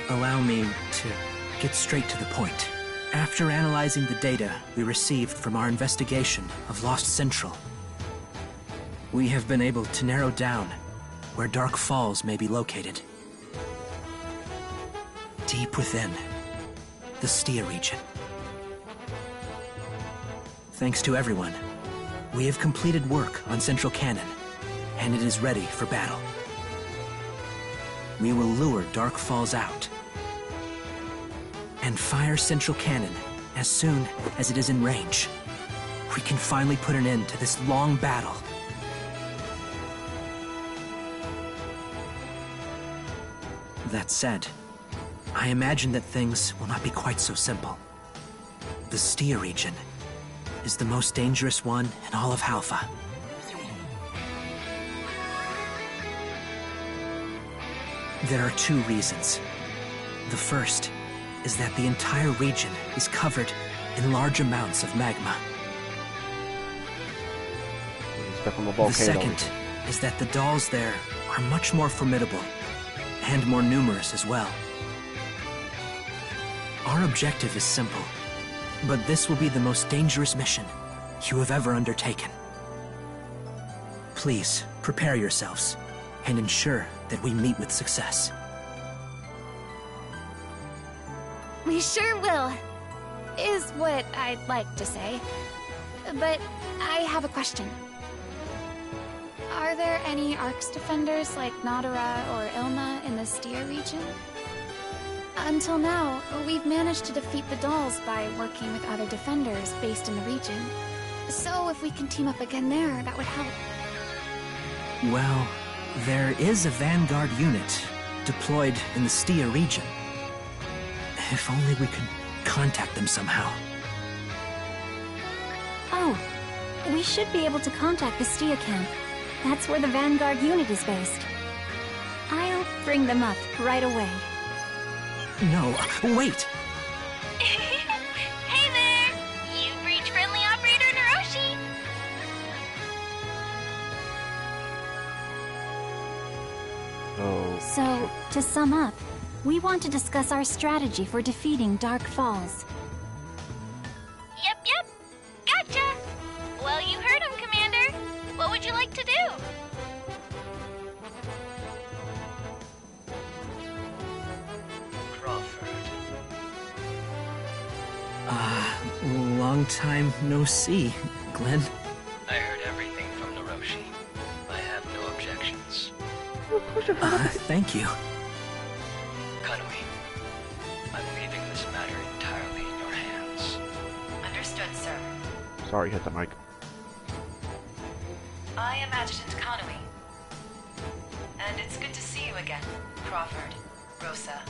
Allow me to get straight to the point. After analyzing the data we received from our investigation of Lost Central, we have been able to narrow down where Dark Falls may be located. Deep within the Stia region. Thanks to everyone, we have completed work on Central Cannon, and it is ready for battle. We will lure Dark Falls out and fire Central Cannon as soon as it is in range. We can finally put an end to this long battle. That said, I imagine that things will not be quite so simple. The Stia region is the most dangerous one in all of Halpha. There are two reasons. The first is that the entire region is covered in large amounts of magma. Step from a The volcano. second is that the dolls there are much more formidable and more numerous as well. Our objective is simple, but this will be the most dangerous mission you have ever undertaken. Please prepare yourselves and ensure that we meet with success. We sure will, is what I'd like to say. But I have a question. Are there any Arcs defenders like Nadara or Ilma in the Stia region? Until now, we've managed to defeat the dolls by working with other defenders based in the region. So if we can team up again there, that would help. Well, there is a Vanguard unit deployed in the Stia region. If only we could contact them somehow. Oh, we should be able to contact the Stia camp. That's where the Vanguard unit is based. I'll bring them up right away. No, wait! Hey there! You've reached friendly operator Naroshi! Oh. So, to sum up, we want to discuss our strategy for defeating Dark Falls. Yep. Gotcha! Well, you heard him, Commander. What would you like to do? Crawford. Long time no see, Glenn. I heard everything from Naroshi. I have no objections. Thank you. Kanui, I'm leaving this matter entirely in your hands. Understood, sir. Sorry, hit the mic. I am Adjutant Kanui. And it's good to see you again, Crawford, Rosa,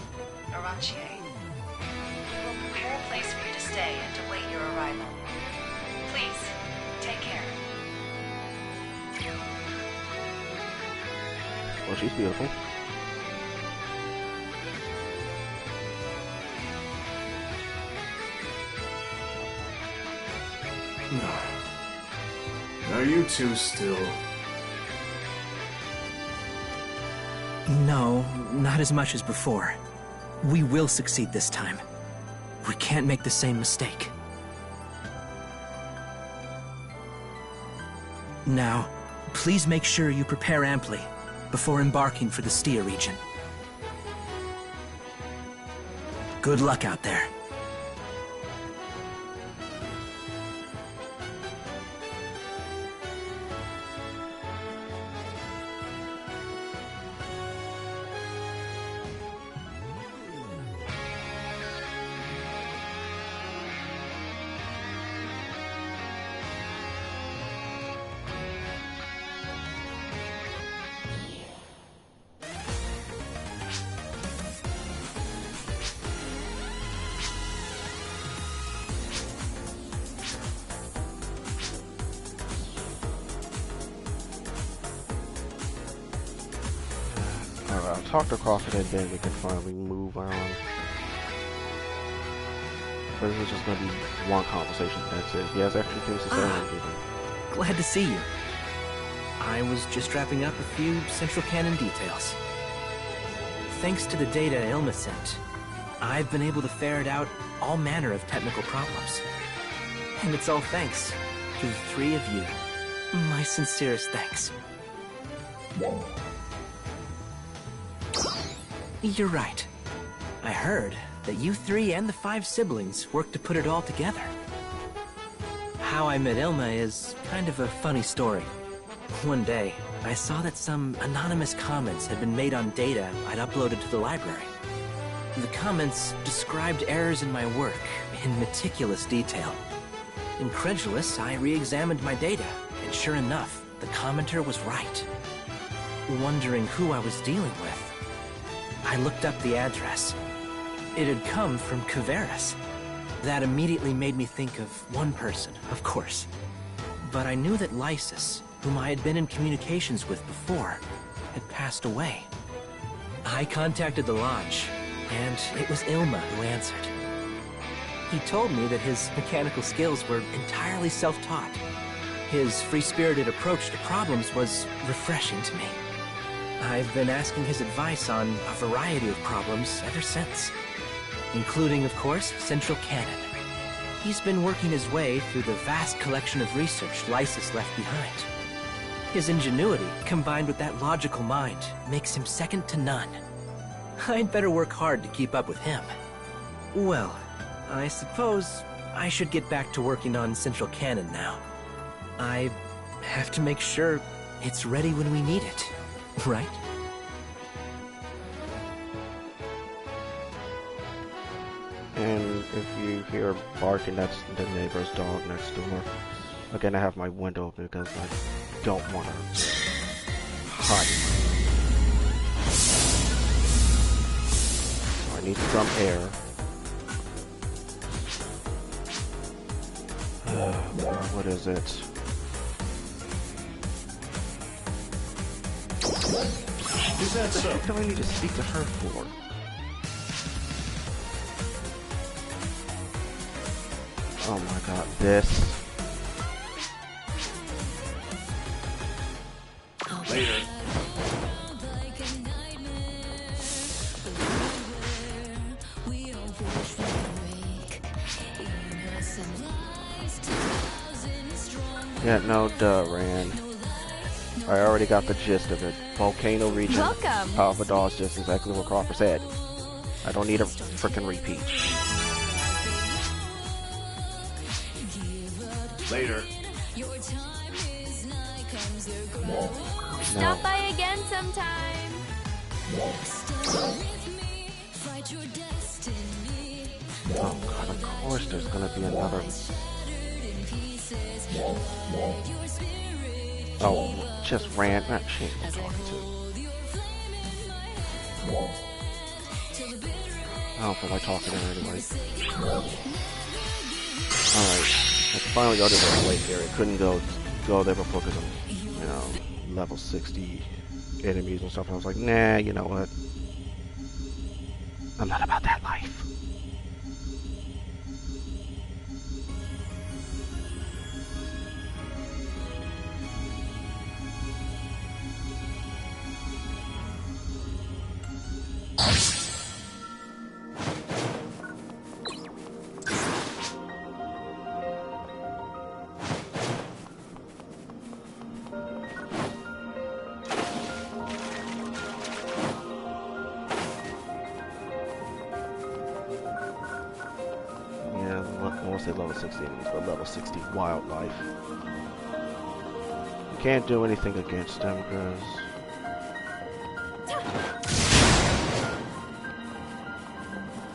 Aranchier. We will prepare a place for you to stay and await your arrival. Please, take care. Well, she's beautiful. Are you two still? No, not as much as before. We will succeed this time. We can't make the same mistake. Now, please make sure you prepare amply before embarking for the Stia region. Good luck out there. I'll talk to Crawford and then we can finally move on. But this is just gonna be one conversation, that's it. He has extra things to say on it. Glad to see you. I was just wrapping up a few central canon details. Thanks to the data Ilma sent, I've been able to ferret out all manner of technical problems. And it's all thanks to the three of you. My sincerest thanks. You're right. I heard that you three and the 5 siblings worked to put it all together. How I met Ilma is kind of a funny story. One day, I saw that some anonymous comments had been made on data I'd uploaded to the library. The comments described errors in my work in meticulous detail. Incredulous, I re-examined my data, and sure enough, the commenter was right. Wondering who I was dealing with, I looked up the address. It had come from Kvaris. That immediately made me think of one person, of course. But I knew that Lysis, whom I had been in communications with before, had passed away. I contacted the lodge, and it was Ilma who answered. He told me that his mechanical skills were entirely self-taught. His free-spirited approach to problems was refreshing to me. I've been asking his advice on a variety of problems ever since, including, of course, central canon. He's been working his way through the vast collection of research Lysis left behind. His ingenuity, combined with that logical mind, makes him second to none. I'd better work hard to keep up with him. Well, I suppose I should get back to working on central canon now. I have to make sure it's ready when we need it, right? And if you hear barking, that's the neighbor's dog next door. Again, I have my window open because I don't want to hide. So I need some air. What is it? Is that so? What do I need to speak to her for? Oh my god, this. Later. Yeah, no, duh, Rand. I already got the gist of it. Volcano region. Welcome. Alvadal is just exactly what Crawford said. I don't need a frickin' repeat. Later. Stop by again sometime. Oh god, of course there's gonna be another. Oh, just Rand. Not she ain't I'm talking to. I don't feel like talking to her anyway. Alright. I finally got to the lake area. Couldn't go there before because of, you know, level 60 enemies and stuff. And I was like, nah, you know what? I'm not about that life. I won't say level 60 enemies, but level 60 wildlife. You can't do anything against them because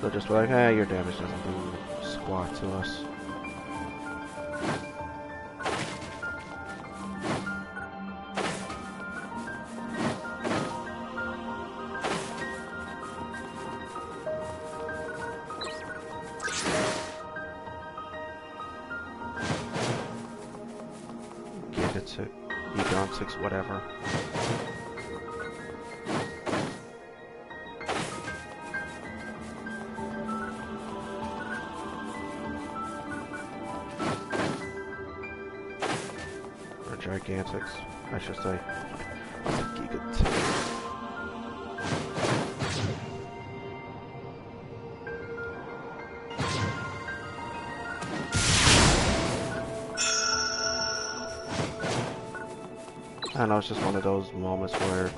they'll just be like, hey, your damage doesn't do squat to us. Whatever. Gigantics, I should say. Gigantics. I don't know, it's just one of those moments where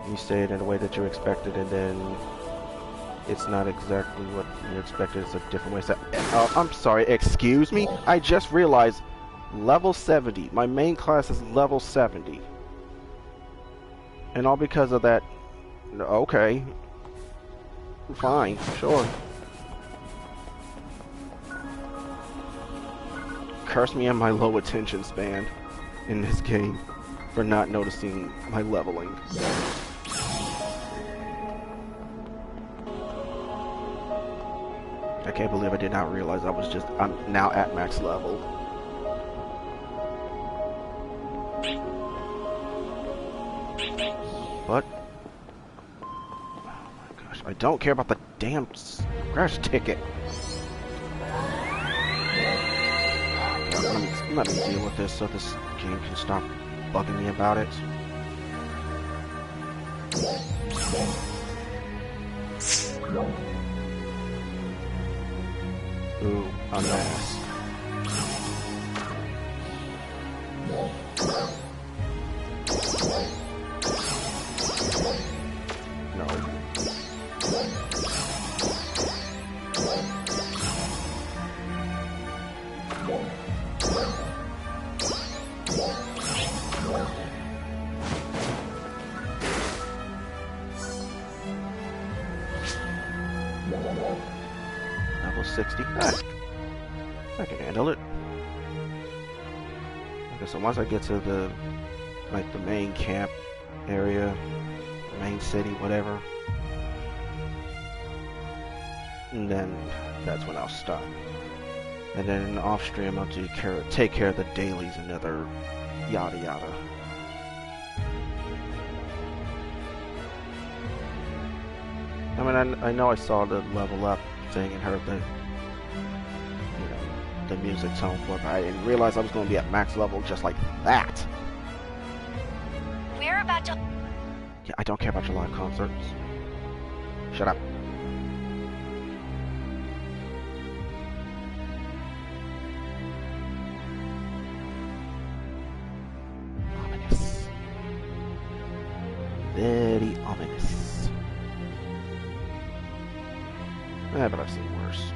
you say it in a way that you expected, and then it's not exactly what you expected. It's a different way. I'm sorry, excuse me? I just realized level 70. My main class is level 70. And all because of that. Okay. Fine, sure. Curse me on my low attention span in this game for not noticing my leveling. I can't believe I did not realize I'm now at max level. But, oh my gosh, I don't care about the damn crash ticket. Let me deal with this so this game can stop bugging me about it. Ooh, a mess. No. Level 60. I can handle it. Okay, so once I get to the main camp area, main city, whatever, and then that's when I'll stop. And then off stream I'll take care of the dailies and other yada yada. I mean, I know I saw the level up thing and heard the the music tone for it, but I didn't realize I was going to be at max level just like that. We're about to... Yeah, I don't care about your live concerts. Shut up. Ominous. Very ominous. But I've seen worse.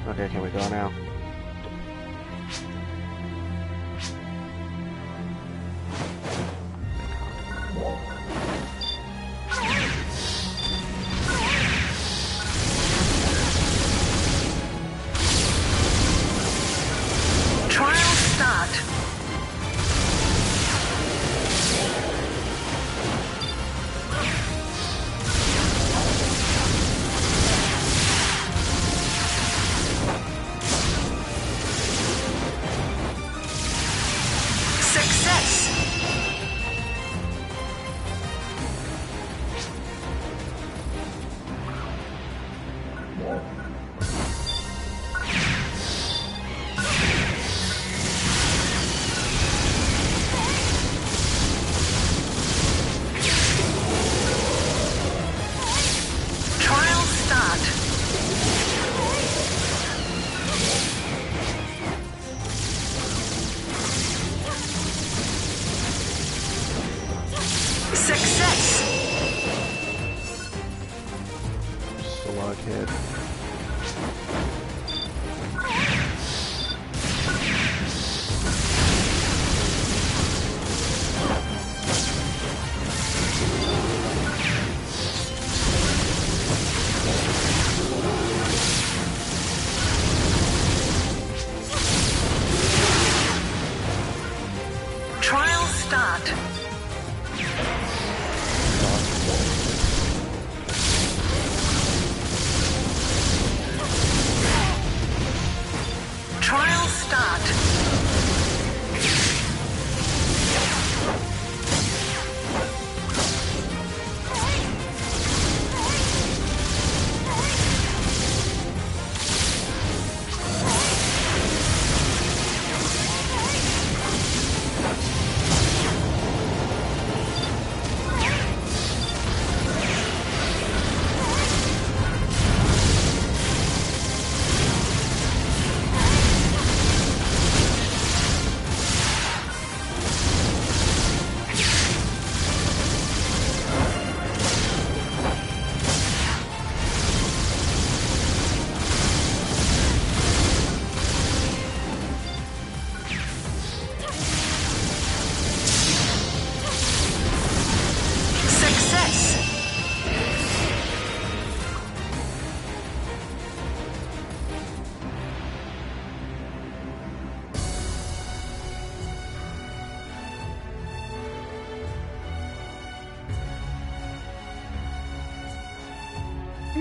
Okay, can we go now?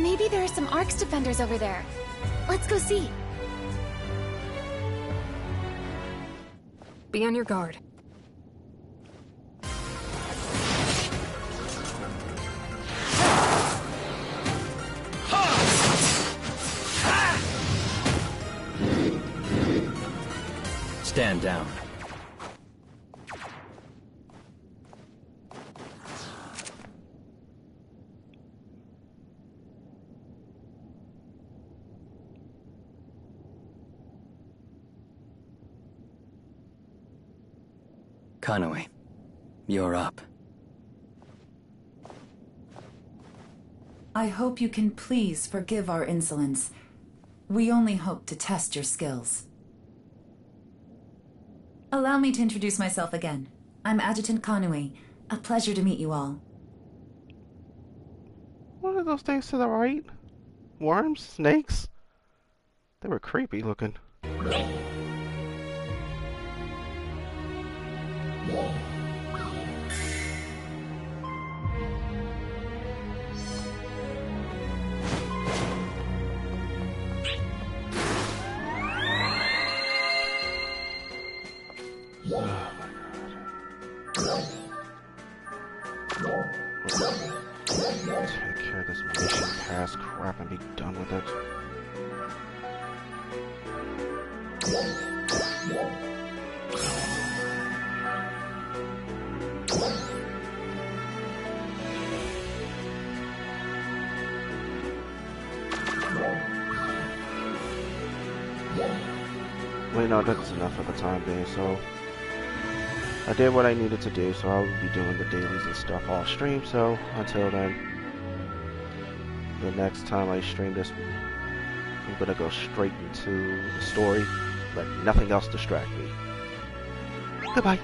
Maybe there are some Arcs defenders over there. Let's go see. Be on your guard. Stand down. Kanui, you're up. I hope you can please forgive our insolence. We only hope to test your skills. Allow me to introduce myself again. I'm Adjutant Kanui. A pleasure to meet you all. What are those things to the right? Worms? Snakes? They were creepy looking. Take care of this mission pass crap and be done with it. Wait, no, that's enough for the time being, so I did what I needed to do, so I will be doing the dailies and stuff off stream, so until then, the next time I stream this, I'm gonna go straight into the story, let nothing else distract me. Goodbye.